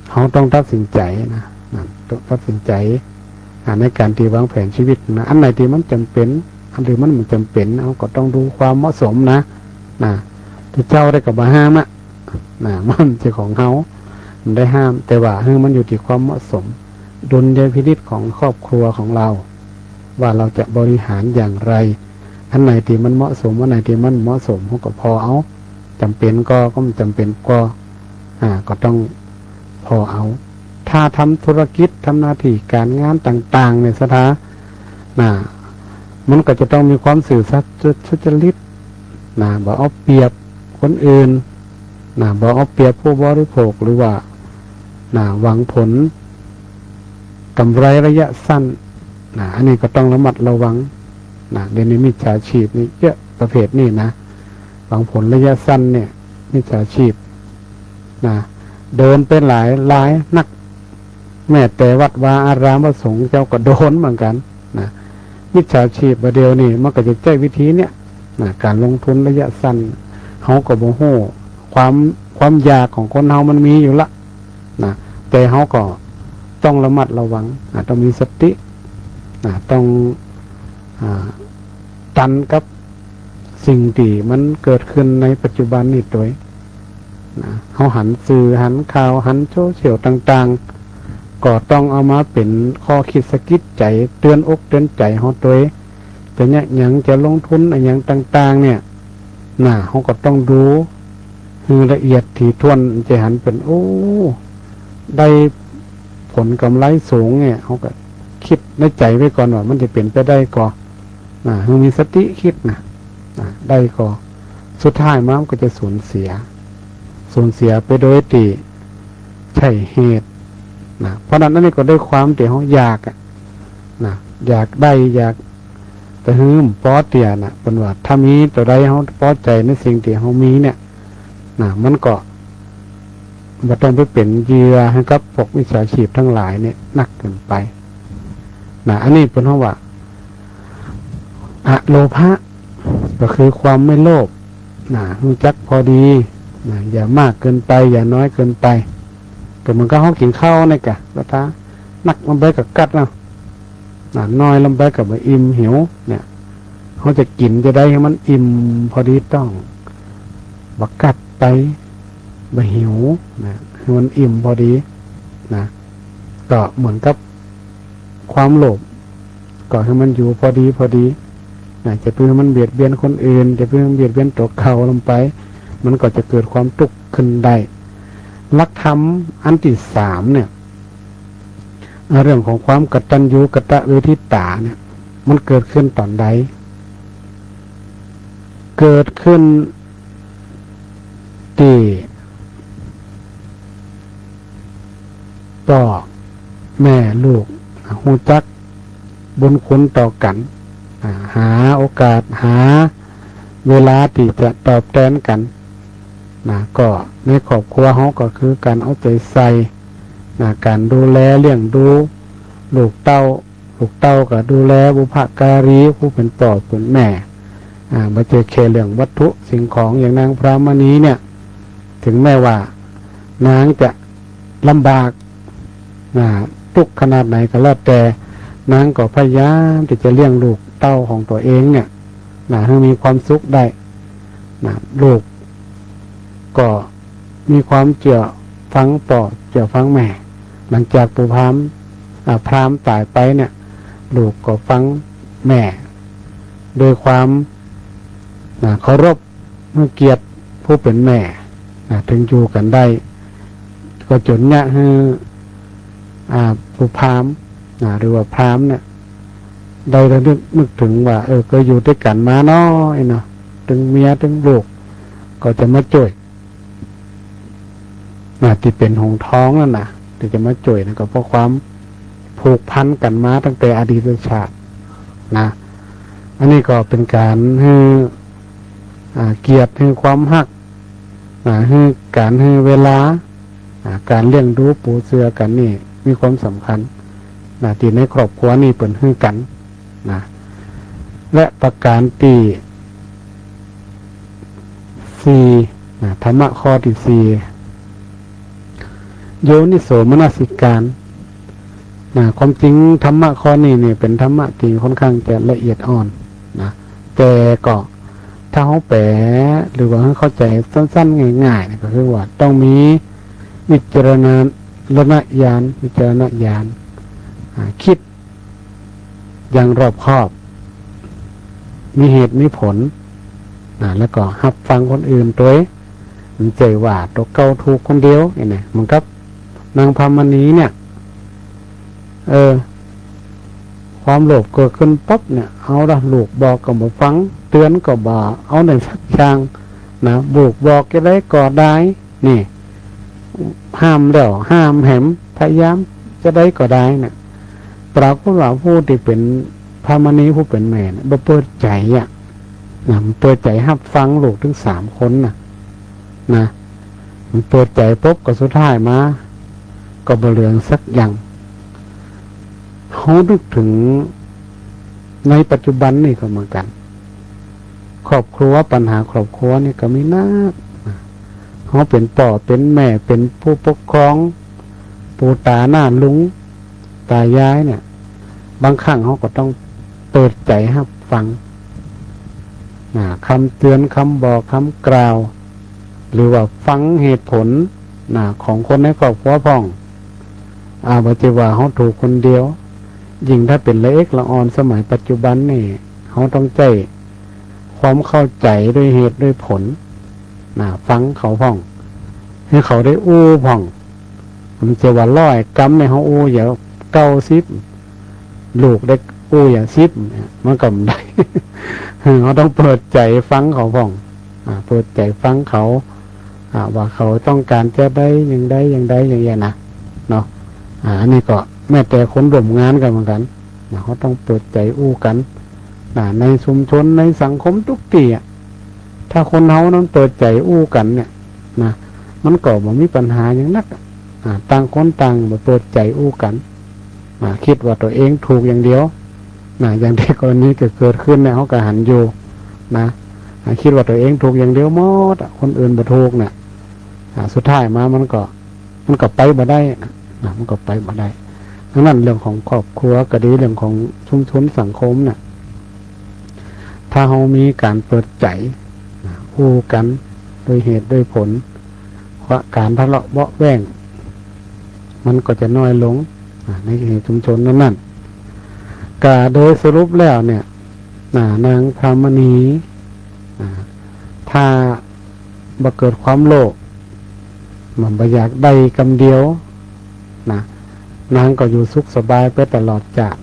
เขาต้องตัดสินใจนะต้องตัดสินใจในการที่วางแผนชีวิตนะอันไหนที่มันจำเป็นอันที่มันไม่จำเป็นเขาก็ต้องดูความเหมาะสมนะที่เจ้าได้กับมาห้ามมันจะของเขามันได้ห้ามแต่ว่ามันอยู่ที่ความเหมาะสมดุลยพินิจของครอบครัวของเราว่าเราจะบริหารอย่างไรอันไหนที่มันเหมาะสมอันไหนที่มันเหมาะสมเขาก็พอเอาจำเป็นก็ไม่จำเป็นก็ต้องพอเอาถ้าทำธุรกิจทำหน้าที่การงานต่างๆในสถามันก็จะต้องมีความสื่อสัตย์สุจริตบ่เอาเปรียบคนอื่นบ่เอาเปรียบผู้บริโภคหรือว่าหวังผลกำไรระยะสั้นอันนี้ก็ต้องระมัดระวังเดี๋ยวนี้มิจฉาชีพนี่เยอะประเภทนี้นะหวังผลระยะสั้นเนี่ยมิจฉาชีพเดินเป็นหลายนักแม้แต่วัดวาอารามพระสงฆ์เจ้าก็โดนเหมือนกันมิจฉาชีพประเดี๋ยวนี้มันก็จะใช้วิธีเนี้ยการลงทุนระยะสั้นเขาก็บ่ฮู้ความอยากของคนเฮามันมีอยู่ละแต่เขาก็ต้องระมัดระวังต้องมีสติต้องตันกับสิ่งที่มันเกิดขึ้นในปัจจุบันนี่ตัวเขาหันสื่อหันข่าวหันโซเชียลต่างๆก็ต้องเอามาเป็นข้อคิดสะกิดใจเตือนอกเตือนใจเขาตัวจะเนี่ยอย่างจะลงทุนอย่างต่างๆเนี่ยเขาก็ต้องดูคือละเอียดถี่ถ้วนจะหันเป็นได้ผลกำไรสูงเนี่ยเขาก็คิดในใจไว้ก่อนว่ามันจะเป็นไปได้ก่อนคือมีสติคิดได้ก่อสุดท้ายมันก็จะสูญเสียไปโดยที่ใช่เหตุเพราะนั้นนั่นก็ได้ความที่เขาอยากอยากได้อยากแต่ป้อเตียเป็นว่าถ้ามีตัวใดเขาป้อใจในสิ่งที่เขามีเนี่ยมันก็บ่ต้องไปเป็นเหยื่อให้กับพวกมิจฉาชีพทั้งหลายเนี่ยนักเกินไปอันนี้เป็นเพราะว่าโลภะก็คือความไม่โลภรู้จักพอดีอย่ามากเกินไปอย่าน้อยเกินไปแต่มันก็เขากินข้าวนี่กะแล้วท้านักลงไปกับกัดน้อยลงไปกับอิ่มหิวเนี่ยเขาจะกินจะได้ให้มันอิ่มพอดีต้องบักกัดไปบะหิวให้มันอิ่มพอดีก็เหมือนกับความโลภก็ให้มันอยู่พอดีจะเพื่อมันเบียดเบียนคนอื่นจะเพื่อมันเบียดเบียนตัวเขาลงไปมันก็จะเกิดความทุกข์ขึ้นได้ลักธรรมอันที่3เนี่ยเรื่องของความกตัญญูกตเวทิตาเนี่ยมันเกิดขึ้นตอนใดเกิดขึ้นที่ต่อแม่ลูกหูจักบุญคุณต่อกันหาโอกาสหาเวลาที่จะตอบแทนกันก็ในครอบครัวเขาก็คือการเอาใจใส่การดูแลเลี้ยงดูลูกเต้าก็ดูแลบุพการีผู้เป็นพ่อเป็นแม่มาเจอแค่เรื่องวัตถุสิ่งของอย่างนางพรามณีเนี่ยถึงแม้ว่านางจะลำบากทุกข์ขนาดไหนก็แล้วแต่นางก็พยายามที่จะเลี้ยงลูกเต้าของตัวเองเนี่ยให้มีความสุขได้ลูกก็มีความเจือ ฟังป่อเกี่ยวฟังแม่ หลังจากปู่พราหมณ์พราหมณ์ตายไปเนี่ยลูกก็ฟังแม่โดยความเคารพเมื่อเกียรติผู้เป็นแม่ถึงอยู่กันได้ก็จนเนี่ยคือปู่พราหมณ์หรือว่าพราหมณ์เนี่ยได้ระลึกนึกถึงว่าก็อยู่ด้วยกันมาเนาะเนาะถึงเมียถึงลูกก็จะมาช่วยที่เป็นหงท้องนั่นนะที่จะมาช่วยนะก็เพราะความผูกพันกันมาตั้งแต่อดีตชาตินะอันนี้ก็เป็นการให้เกียรติให้ความฮักให้การให้เวลาการเลี้ยงดูปูเสือกันนี่มีความสำคัญที่ในครอบครัวนี่เปิดให้กันนะและประการที่4ธรรมะข้อที่4โยนิโสมนสิการความจริงธรรมะข้อนี้เนี่ยเป็นธรรมะที่ค่อนข้างจะละเอียดอ่อนนะแต่ก็ถ้าเขาแปลหรือว่าให้เข้าใจสั้นๆง่ายๆก็คือว่าต้องมีวิจารณญาณคิดอย่างรอบคอบมีเหตุมีผลแล้วก็รับฟังคนอื่นด้วยมันใจว่าตัวเก่าถูกคนเดียวเนี่ยมันก็นางพรามณีเนี่ยความโลภเกิดขึ้นปั๊บเนี่ยเอาละลูกบอกก็บ่ฟังเตือนก็บ่เอาในสักอย่างนะบุกบอกจะได้ก่อได้นี่ห้ามแล้วห้ามแหมพยายามจะได้ก่อได้เนี่ยปรากฏว่าผู้ที่เป็นพรามณีผู้เป็นแม่บ่เปิดใจมันเปิดใจรับฟังลูกถึง3 คนนะมันเปิดใจปุ๊บก็สุดท้ายมาก็บ่เหลืองสักอย่างเขานึกถึงในปัจจุบันนี่ก็เหมือนกันครอบครัวปัญหาครอบครัวนี่ก็มีนักเขาเป็นพ่อเป็นแม่เป็นผู้ปกครองปู่ตาหน้าลุงตายายเนี่ยบางครั้งเขาก็ต้องเปิดใจรับฟังคำเตือนคำบอกคำกล่าวหรือว่าฟังเหตุผลของคนในครอบครัวพ่องบ่ใช่ว่าเขาถูกคนเดียวยิ่งถ้าเป็นละเอียดละอ่อนสมัยปัจจุบันนี่เขาต้องใจความเข้าใจด้วยเหตุด้วยผลฟังเขาพ่องให้เขาได้อู้พ่องมันจะว่า100 กรัมในเขาอู้อย่า90ลูกได้อู้อย่า10มันก็ไม่ได้ เขาต้องเปิดใจฟังเขาพ่องเปิดใจฟังเขาว่าเขาต้องการจะได้อย่างใดอย่างเงี้ยนะเนาะอันนี้ก็แม้แต่คนร่วมงานกันเหมือนกันเขาต้องเปิดใจอู้กันในชุมชนในสังคมทุกที่ถ้าคนเขานั้นเปิดใจอู้กันเนี่ยมันก็บ่มีปัญหาอย่างนักต่างคนต่างบ่เปิดใจอู้กันคิดว่าตัวเองถูกอย่างเดียวอย่างที่กรณีเกิดขึ้นเนี่ยเขาก็หันอยู่คิดว่าตัวเองถูกอย่างเดียวหมดคนอื่นบ่ถูกเนี่ยสุดท้ายมามันก็ไปบ่ได้มันก็ไปบ่ได้ดังนั้นเรื่องของครอบครัวก็ดีเรื่องของชุมชนสังคมเนี่ยถ้าเรามีการเปิดใจอู้กันโดยเหตุโดยผลการทะเลาะเบาะแว้งมันก็จะน้อยลงในชุมชนนั้นๆก็โดยสรุปแล้วเนี่ยนางพรามณีถ้าบ่เกิดความโลภมันบ่อยากได้กำเดียวนางก็อยู่สุขสบายไปตลอดจาก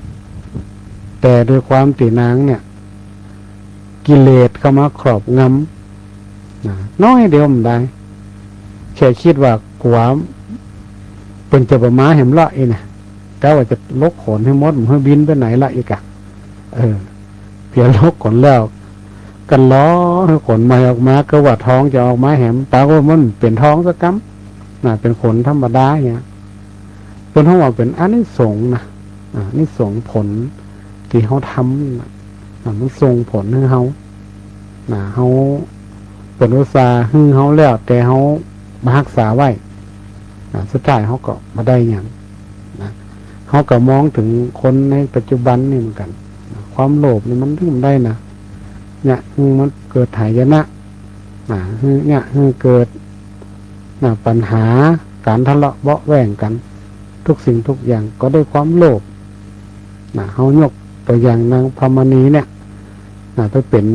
แต่ด้วยความตีนางเนี่ยกิเลสเข้ามาครอบงำน้อยเดียวมันได้แค่คิดว่ากลัวเป็นจะประมาเห็มละอีนะแต่ว่าจะลกขนให้มดมันให้บินไปไหนละอีกอะเพียงลกขนแล้วกันล้อให้ขนมาออกมาก็ว่าท้องจะออกมาแหมปากว่ามันเป็นท้องสักกั๊มเป็นขนธรรมดาเนี่ยเป็นเขาว่าเป็นอันนี้สงนะนี่สงผลที่เขาทำมันส่งผลให้เขาเขาเป็นอุตสาห์ให้เขาแล้วแต่เขามารักษาไว้สุดท้ายเขาก็มาได้อย่างเขาก็มองถึงคนในปัจจุบันนี่เหมือนกันความโลภนี่มันทำได้เนี่ยมันเกิดหายนะเนี่ยเกิดปัญหา การทะเลาะเบาะแว้งกัน ทุกสิ่งทุกอย่างก็ด้วยความโลภเฮายกตัวอย่างนางพรหมณีเนี่ยไปเป็น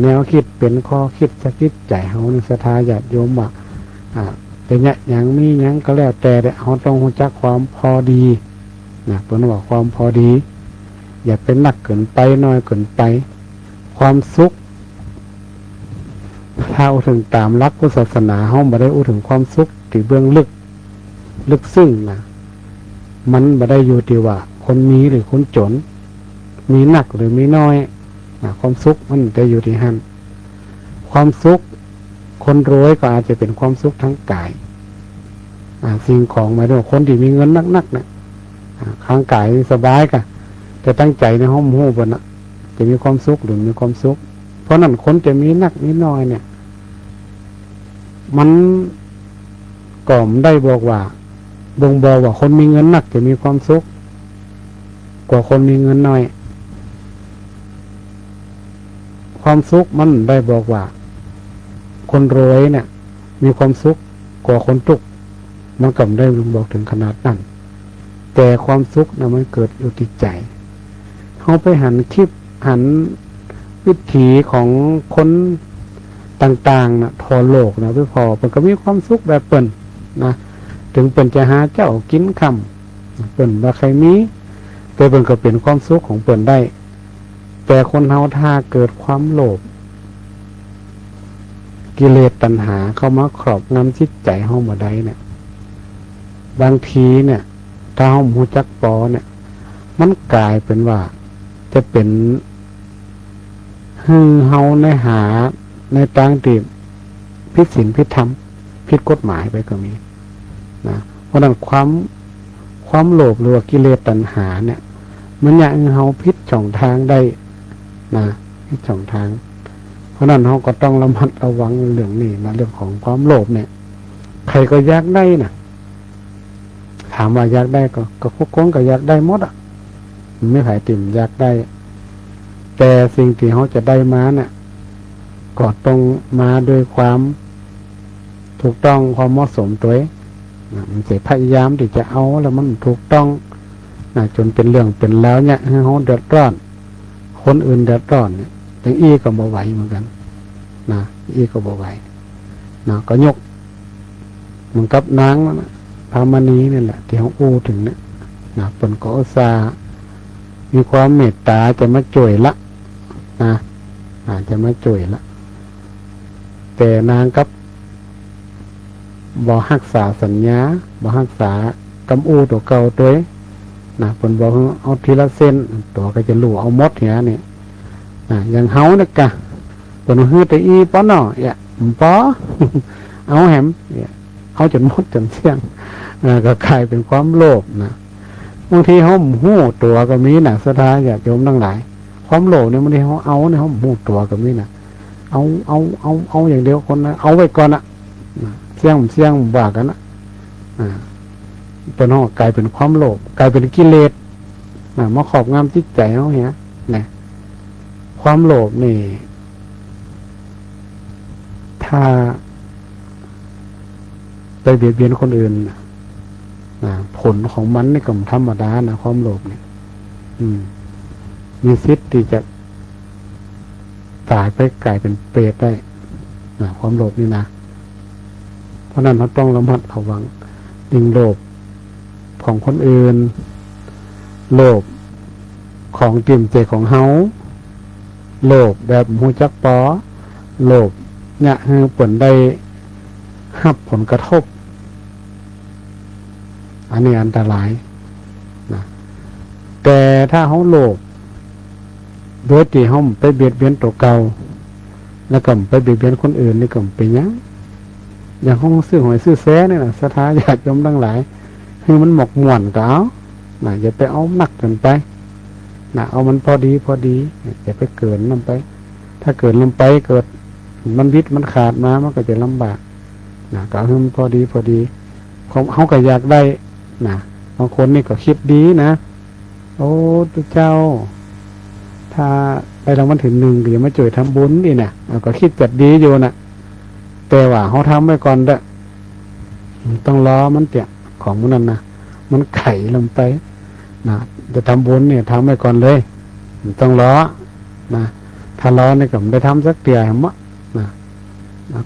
แนวคิดเป็นข้อคิดสะกิดใจเฮาในศรัทธาญาติโยมว่าเป็นอย่างมีอย่างก็แล้วแต่เฮาต้องรู้จักความพอดีเพิ่นว่าความพอดีอย่าเป็นหนักเกินไปน้อยเกินไปความสุขถ้าเอาถึงตามหลักพุทธศาสนาเฮาบ่ได้เอาถึงความสุขที่เบื้องลึกซึ้งมันบ่ได้อยู่ที่ว่าคนมีหรือคนจนมีหนักหรือมีน้อยความสุขมันจะอยู่ที่หั่นความสุขคนรวยก็อาจจะเป็นความสุขทั้งกายสิ่งของหมายถึงคนที่มีเงินนักๆเนี่ยข้างกายสบายกะแต่ตั้งใจในห้องหูบนจะมีความสุขหรือมีความสุขเพราะนั้นคนจะมีนักมีน้อยเนี่ยมันก็ไม่ได้บอกว่าบ่งบอกว่าคนมีเงินนักจะมีความสุขกว่าคนมีเงินน้อยความสุขมันได้บอกว่าคนรวยเนี่ยมีความสุขกว่าคนทุกข์มันก็ไม่ได้บอกถึงขนาดนั้นแต่ความสุขนะมันเกิดอยู่ที่ใจเขาไปหันคลิปหันวิถีของคนต่างๆทั่วโลกไปพอมันก็มีความสุขแบบเปิ่นถึงเปิ่นจะหาเจ้ากินคำเปิ่นว่าใครมีแต่เปิ่นก็เป็นความสุขของเปิ่นได้แต่คนเฮาถ้าเกิดความโลภกิเลสตัณหาเข้ามาครอบงำจิตใจเฮาบ่ได้เนี่ยบางทีเนี่ยถ้าเฮารู้จักปอเนี่ยมันกลายเป็นว่าจะเป็นเฮาในหาในต่างที่ผิดศีลผิดธรรมผิดกฎหมายไปก็มีเพราะนั้นความโลภหรือว่ากิเลสตัณหาเนี่ยมันอยากให้เฮาผิดช่องทางได้ผิดช่องทางเพราะนั้นเฮาก็ต้องระมัดระวังเรื่องนี้เรื่องของความโลภเนี่ยใครก็อยากได้ถามว่าอยากได้ก็พวกคนก็อยากได้หมดไม่ขายติ่มอยากได้แต่สิ่งที่เขาจะได้มาเนี่ยก็ต้องมาด้วยความถูกต้องความเหมาะสมตัวมันจะพยายามที่จะเอาแล้วมันถูกต้องจนเป็นเรื่องเป็นแล้วเนี่ยให้เขาเดือดร้อนคนอื่นเดือดร้อนเนี่ยถึงก็บ่ไหวเหมือนกันก็บ่ไหวก็ยกเหมือนกับนางพามณีนี่แหละที่เขาอู้ถึงเนี่ยผลก็อุตส่าห์มีความเมตตาจะมาช่วยละจะมาช่วยละแต่นางกับบ่รักษาสัญญาบ่รักษากำอู้ตัวเก่าตัวผลบอกเอาทีละเส้นตัวก็จะรู้เอาหมดเนี่ยอย่างเฮาเนี่ยกะผลฮือแต่อีป้อเนาะป้อเอาแหมเอาจนหมดจนเสี่ยงก็กลายเป็นความโลภบางทีเขาหู้ตัวก็มีศรัทธาญาติโยมทั้งหลายความโลภเนี่ยบางทีเขาเอาเนี่ยเขาหู้ตัวก็มีเอาอย่างเดียวคนเอาไว้ก่อนเสี่ยงว่ากันเป็นห้องกลายเป็นความโลภกลายเป็นกิเลสมาครอบงำจิตใจเขาเนี่ยความโลภนี่ถ้าไปเบียดเบียนคนอื่นผลของมันนี่ก็ธรรมดาความโลภเนี่ยมีสิทธิ์ที่จะตายไปกลายเป็นเปรตได้ความโลภนี่เพราะนั้นเราต้องระมัดระวังยิ่งโลภของคนอื่นโลภของติ่มใจของเฮาโลภแบบหูจักปอโลภเนี่ยคือผลได้รับผลกระทบอันนี้อันตรายแต่ถ้าเขาโลภโดยที่เขาไปเบียดเบียนตัวเก่าแล้วก็ไปเบียดเบียนคนอื่นนี่ก็เป็นอย่างห้องซื้อหอยซื้อแซ่เนี่ยศรัทธาญาติโยมทั้งหลายให้มันหมกม่วนก็เอาอย่าไปเอาหนักเกินไปเอามันพอดีอย่าไปเกินลงไปถ้าเกินลงไปเกิดมันวิดมันขาดมามันก็จะลำบากก็ให้มันพอดีเขาก็อยากได้บางคนนี่ก็คิดดีโอ้ตัวเจ้าถ้าไปรางวัลที่1ก็อย่ามาจ่วยทำบุญนี่ก็คิดจัดดีอยู่แต่ว่าเขาทำไว้ก่อน ต้องล้อมันเตี่ยของมันนั่นนะมันไข่ลงไปนะจะทำบุญเนี่ยทำไปก่อนเลยมันต้องล้อนะถ้าล้อเนี่ยก็ไม่ได้ทำสักเตี่ยมะนะ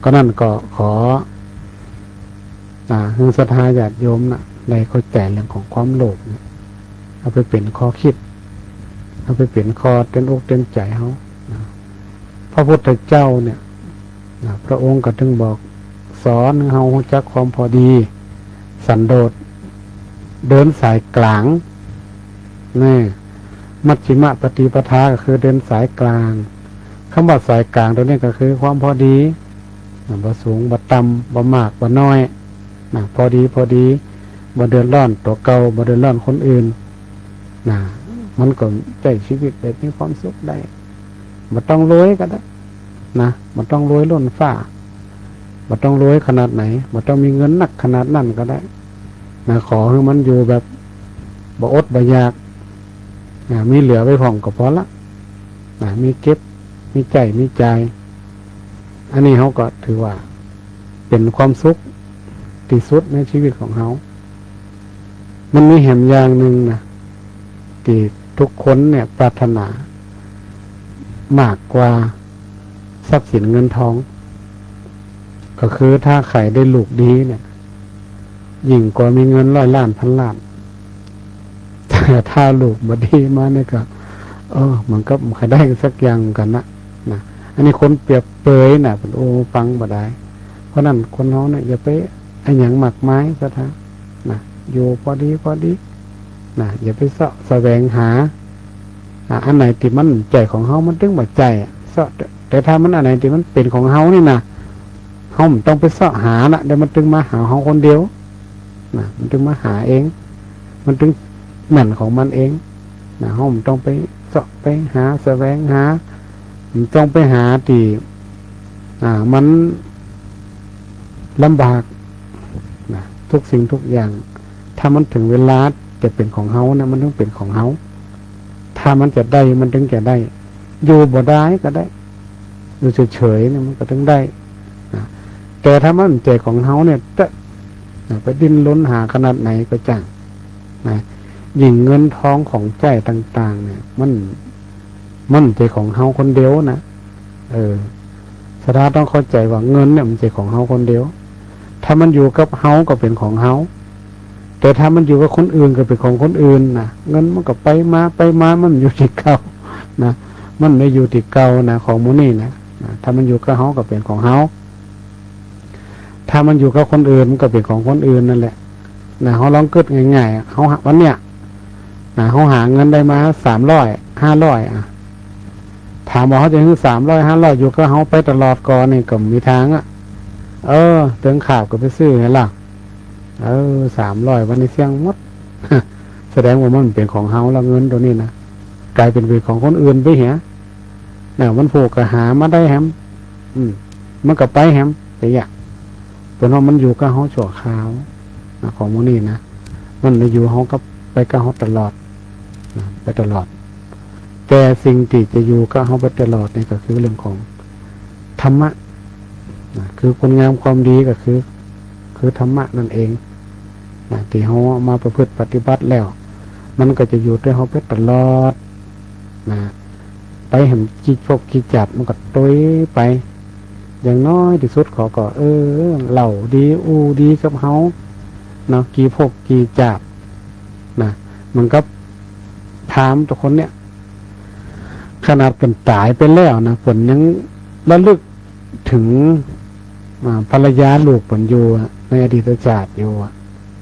ก็นั่นก็ขอหึงศรัทธาญาติโยมนะในเข้าใจเรื่องของความโลภเนี่ยเอาไปเป็นข้อคิดเอาไปเป็นข้อเต้นอกเต้นใจเขานะพระพุทธเจ้าเนี่ยนะพระองค์ก็ถึงบอกสอนให้เรารู้จักความพอดีสันโดษเดินสายกลางนี่มัชฌิมปฏิปทาก็คือเดินสายกลางคำว่าสายกลางตัวนี้ก็คือความพอดีบ่สูงบ่ต่ำบ่มากบ่น้อยพอดีบ่เดือดร้อนตัวเก่าบ่เดือดร้อนคนอื่นมันก็ใช้ชีวิตแบบมีความสุขได้บ่ต้องรวยก็ได้บ่ต้องรวยล้นฟ้าบ่ต้องรวยขนาดไหนบ่ต้องมีเงินหนักขนาดนั้นก็ได้ขอให้มันอยู่แบบบ่อดบ่อยากมีเหลือไว้ผ่องก็พอละมีเก็บมีใจมีใจอันนี้เขาก็ถือว่าเป็นความสุขที่สุดในชีวิตของเขามันมีแหมอย่างหนึ่งนะที่ทุกคนเนี่ยปรารถนามากกว่าทรัพย์สินเงินทองก็คือถ้าใครได้ลูกดีเนี่ยยิ่งกว่ามีเงิน100 ล้านพันล้านแต่ถ้าลูกบ่ดีมาเนี่ยก็มันก็ไม่ได้สักอย่างกันนะอันนี้คนเปรียบเปยนะเป็นฟังบ่ได้เพราะนั้นคนเขาเนี่ยอย่าไปไอ้หยังหมักไม้ซะท่าอยู่พอดีอย่าไปเสาะแสวงหาอันไหนที่มันใจของเขามันถึงบ่ใจเสาะแต่ถ้ามันอันไหนที่มันเป็นของเขานี่นะเขาต้องไปเสาะหานะเดี๋ยวมันถึงมาหาเขาคนเดียวมันถึงมาหาเองมันถึงเหมือนของมันเองเขาต้องไปเสาะไปหาแสวงหาต้องไปหาที่มันลำบากทุกสิ่งทุกอย่างถ้ามันถึงเวลาจะเป็นของเฮานะมันต้องเป็นของเฮาถ้ามันจะได้มันถึงจะได้อยู่บ่ได้ก็ได้อยู่เฉยๆเนี่ยมันก็ถึงได้แต่ถ้ามันใจของเฮาเนี่ยจะไปดิ้นรนหาขนาดไหนก็จังยิ่งเงินทองของใจต่างๆเนี่ยมันใจของเฮาคนเดียวนะสถาต้องเข้าใจว่าเงินเนี่ยมันใจของเฮาคนเดียวถ้ามันอยู่กับเฮาก็เป็นของเฮาแต่ถ้ามันอยู่กับคนอื่นก็เป็นของคนอื่นนะเงินมันก็ไปมามันอยู่ที่เก่ามันไม่อยู่ที่เก่าของมูนี่นะถ้ามันอยู่กับเฮาก็เป็นของเฮาถ้ามันอยู่กับคนอื่นมันก็เป็นของคนอื่นนั่นแหละเฮาลองคิดง่ายๆเฮาวันเนี้ยเฮาหาเงินได้มา300 500ถามว่าเขาจะซื้อ300 500อยู่ก็เขาไปตลอดก่อนนี่ก็มีทางเติงขาบก็ไปซื้อไงล่ะ300วันนี้เสี่ยงหมด แสดงว่ามันเป็นของเฮาแล้วเงินตัวนี้นะกลายเป็นของคนอื่นไปเหี้ยมันผูกกับหามาได้แฮมมันก็ไปแฮมไปอย่างตัวน้องมันอยู่กับเฮาชั่วคราวของมูนี่นะมันไม่อยู่เฮาก็ไปกับเฮาตลอดไปตลอดแต่สิ่งที่จะอยู่กับเขาไปตลอดนี่ก็คือเรื่องของธรรมะคือคุณงามความดีก็คือธรรมะนั่นเองที่เขามาประพฤติปฏิบัติแล้วมันก็จะอยู่ด้วยเขาไปตลอดไปเห็นกี่จับมันก็ต้ยไปอย่างน้อยที่สุดเขาก็เหล่าดีดีกับเขากี่จับมันก็ถามตัวคนเนี้ยขนาดเป็นตายไปแล้วนะผลยังระลึกถึงภรรยาลูกผลอยู่ในอดีตชาติอยู่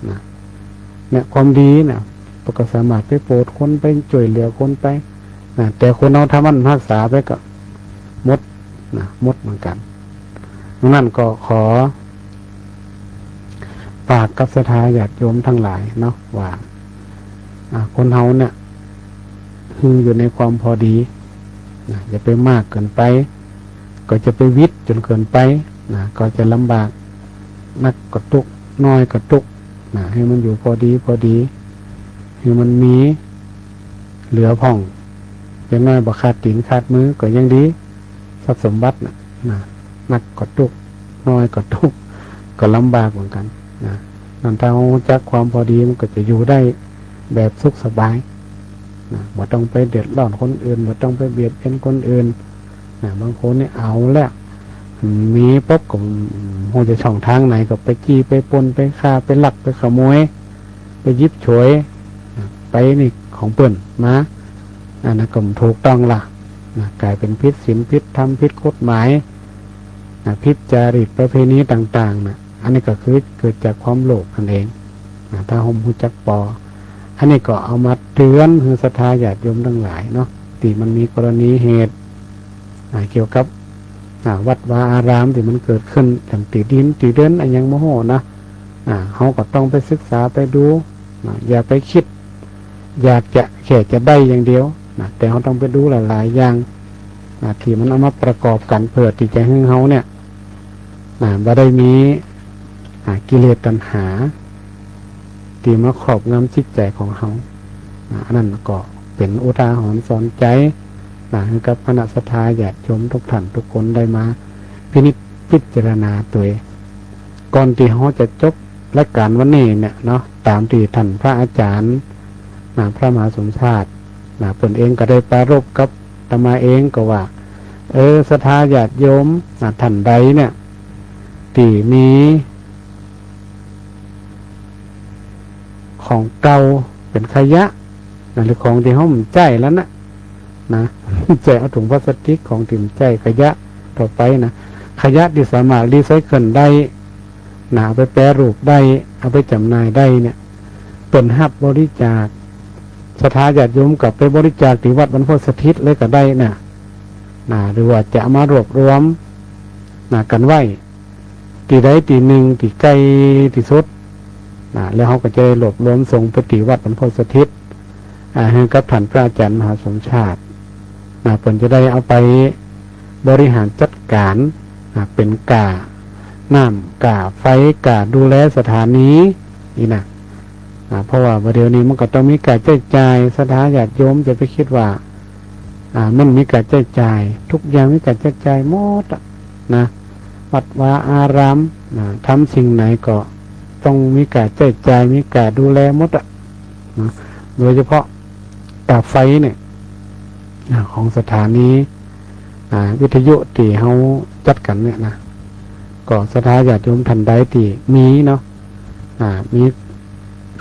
เนี่ยความดีเนี่ยปกติสามารถไปโปรดคนไปช่วยเหลือคนไปแต่คนเอาทำมันรักษาไปก็หมดเหมือนกันนั่นก็ขอฝากกับศรัทธาญาติโยมทั้งหลายเนาะว่าคนเฮาเนี่ยอยู่ในความพอดีอย่าไปมากเกินไปก็จะไปวิทย์จนเกินไปก็จะลำบากนักก็ตุกน้อยก็ตุกให้มันอยู่พอดีให้มันมีเหลือพ่องอย่างน้อยบ่ขาดตีนขาดมือก็ยังดีทรัพย์สมบัตินักก็ตุกน้อยก็ตุกก็ลำบากเหมือนกัน นะนั่นถ้าเรารู้จักความพอดีมันก็จะอยู่ได้แบบสุขสบายนะบ่ต้องไปเดือดร้อนคนอื่นบ่ต้องไปเบียดเบียนคนอื่นนะบางคนนี่เอาแล้วมีปุ๊บก็โหจะช่องทางไหนก็ไปจี้ไปปล้นไปฆ่าไปลักไปขโมยไปยิบฉวยไปนี่ของเปิ้นมาอันนั้นก็ถูกต้องล่ะนะกลายเป็นผิดศีลผิดธรรมผิดกฎหมายนะผิดจารีตประเพณีต่างๆนะอันนี้ก็คือเกิดจากความโลภนั่นเองนะถ้าหมรู้จักปออันนี้ก็เอามาเตือนคือศรัทธาญาติโยมทั้งหลายเนาะที่มันมีกรณีเหตุเกี่ยวกับวัดวาอารามที่มันเกิดขึ้นอย่างตีดินตีเดินอะไรยังโมโหนะเขาก็ต้องไปศึกษาไปดูอย่าไปคิดอยากจะแค่จะได้อย่างเดียวแต่เขาต้องไปดูหลายๆอย่างที่มันเอามาประกอบกันเพื่อที่จะให้เขาเนี่ยบ่ได้มีกิเลสตัณหาที่มาครอบงำจิตใจของเขาอันนั้นก็เป็นอุทาหรณ์สอนใจให้กับคณะศรัทธาญาติโยมทุกท่านทุกคนได้มาพินิจพิจารณาตัวเองก่อนที่เขาจะจบรายการวันนี้เนี่ยเนาะตามที่ท่านพระอาจารย์พระมหาสมชาติเพิ่นเองก็ได้ปรารภกับอาตมาเองก็ว่าศรัทธาญาติโยมท่านใดเนี่ยที่มีของเก่าเป็นขยะหรือของที่เขามันใจแล้วนะใจเอาถุงพลาสติกของถิ่มใจขยะต่อไปนะขยะที่สามารถรีไซเคิลได้เอาไปแปรรูปได้เอาไปจำหน่ายได้เนี่ยเปิดฮับบริจาคศรัทธาญาติโยมกับไปบริจาคที่วัดบรรพตสถิตเลยก็ได้หรือว่าจะมารวบรวมกันไว้ตีใดตีหนึ่งตีใกล้ตีสุดแล้วเขาก็จะรวบรวมส่งไปที่วัดบรรพตสถิตให้กับท่านพระอาจารย์มหาสมชาติเพิ่นจะได้เอาไปบริหารจัดการเป็นกาน้ำกาไฟกาดูแลสถานีนี่นะเพราะว่าเดี๋ยวนี้มันก็ต้องมีการใช้จ่ายศรัทธาญาติโยมจะไปคิดว่ามันมีการใช้จ่ายทุกอย่างมีการใช้จ่ายหมดนะวัดวาอารามทำสิ่งไหนก็ต้องมีการใช้จ่ายมีการดูแลหมดนะโดยเฉพาะกาไฟเนี่ยของสถานีวิทยุที่เขาจัดกันเนี่ยนะก็ศรัทธาญาติโยมท่านใดที่มีเนาะมี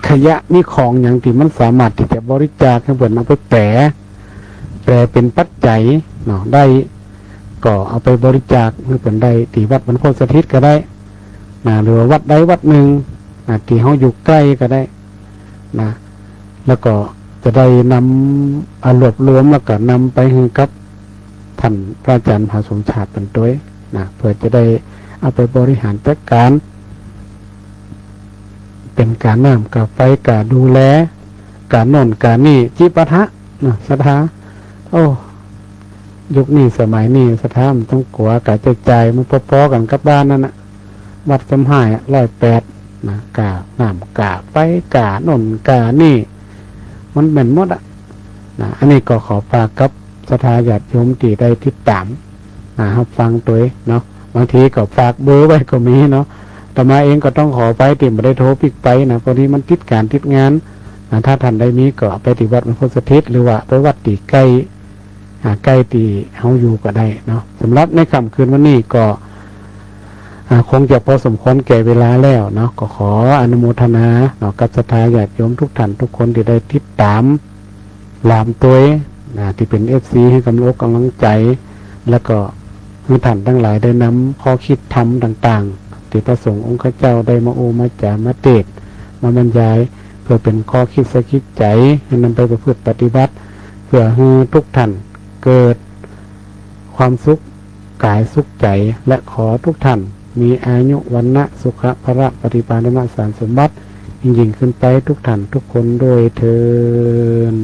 ขยะมีของอย่างที่มันสามารถที่จะบริจาคให้เพิ่นเอาไปแปรเป็นปัจจัยเนาะได้ก็เอาไปบริจาคให้เพิ่นได้ที่วัดบรรพตสถิตก็ได้หรือวัดใดวัดหนึ่งที่เขาอยู่ใกล้ก็ได้แล้วก็จะได้นำรวบรวมแล้วก็นำไปให้กับท่านพระอาจารย์มหาสมชาติเป็นตัวเพื่อจะได้เอาไปบริหารจัดการเป็นการน้ำกับไฟการดูแลการโน่นการนี่จิปะทะศรัทธายุคนี้สมัยนี้ศรัทธามันต้องกลัวการใจมันพอๆกันกับบ้านนั่นวัดสมหาย108กาน้ำกาไฟกาโน่นกานี่มันเป็นหมดอันนี้ก็ขอฝากกับศรัทธาญาติโยมที่ได้ติดตามรับฟังตัวเนาะบางทีก็ฝากเบอร์ไว้ก็มีเนาะแต่มาเองก็ต้องขอไปติไม่ได้โทรปิกไปพอดีมันติดการติดงานถ้าท่านได้มีก็ไปที่วัดบรรพตสถิตหรือว่าไปวัดที่ใกล้ที่เฮาอยู่ก็ได้เนาะสำหรับในค่ำคืนวันนี้ก็คงจะพอสมควรแก่เวลาแล้วเนาะก็ขออนุโมทนาเนาะกับศรัทธาญาติโยมทุกท่านทุกคนที่ได้ติดตามลามตัวที่เป็น FC ให้กำลังใจแล้วก็ให้ท่านทั้งหลายได้นำข้อคิดธรรมต่างๆที่พระสงฆ์องค์เจ้าได้มาโอมาจามาเทศน์มาบรรยายเพื่อเป็นข้อคิดสะกิดใจให้นำไปประพฤติปฏิบัติเพื่อให้ทุกท่านเกิดความสุขกายสุขใจและขอทุกท่านมีอายุวันนะสุขะพระปฏิภาณมสารสมบัติยิ่งขึ้นไปทุกท่านทุกคนโดยเทอญ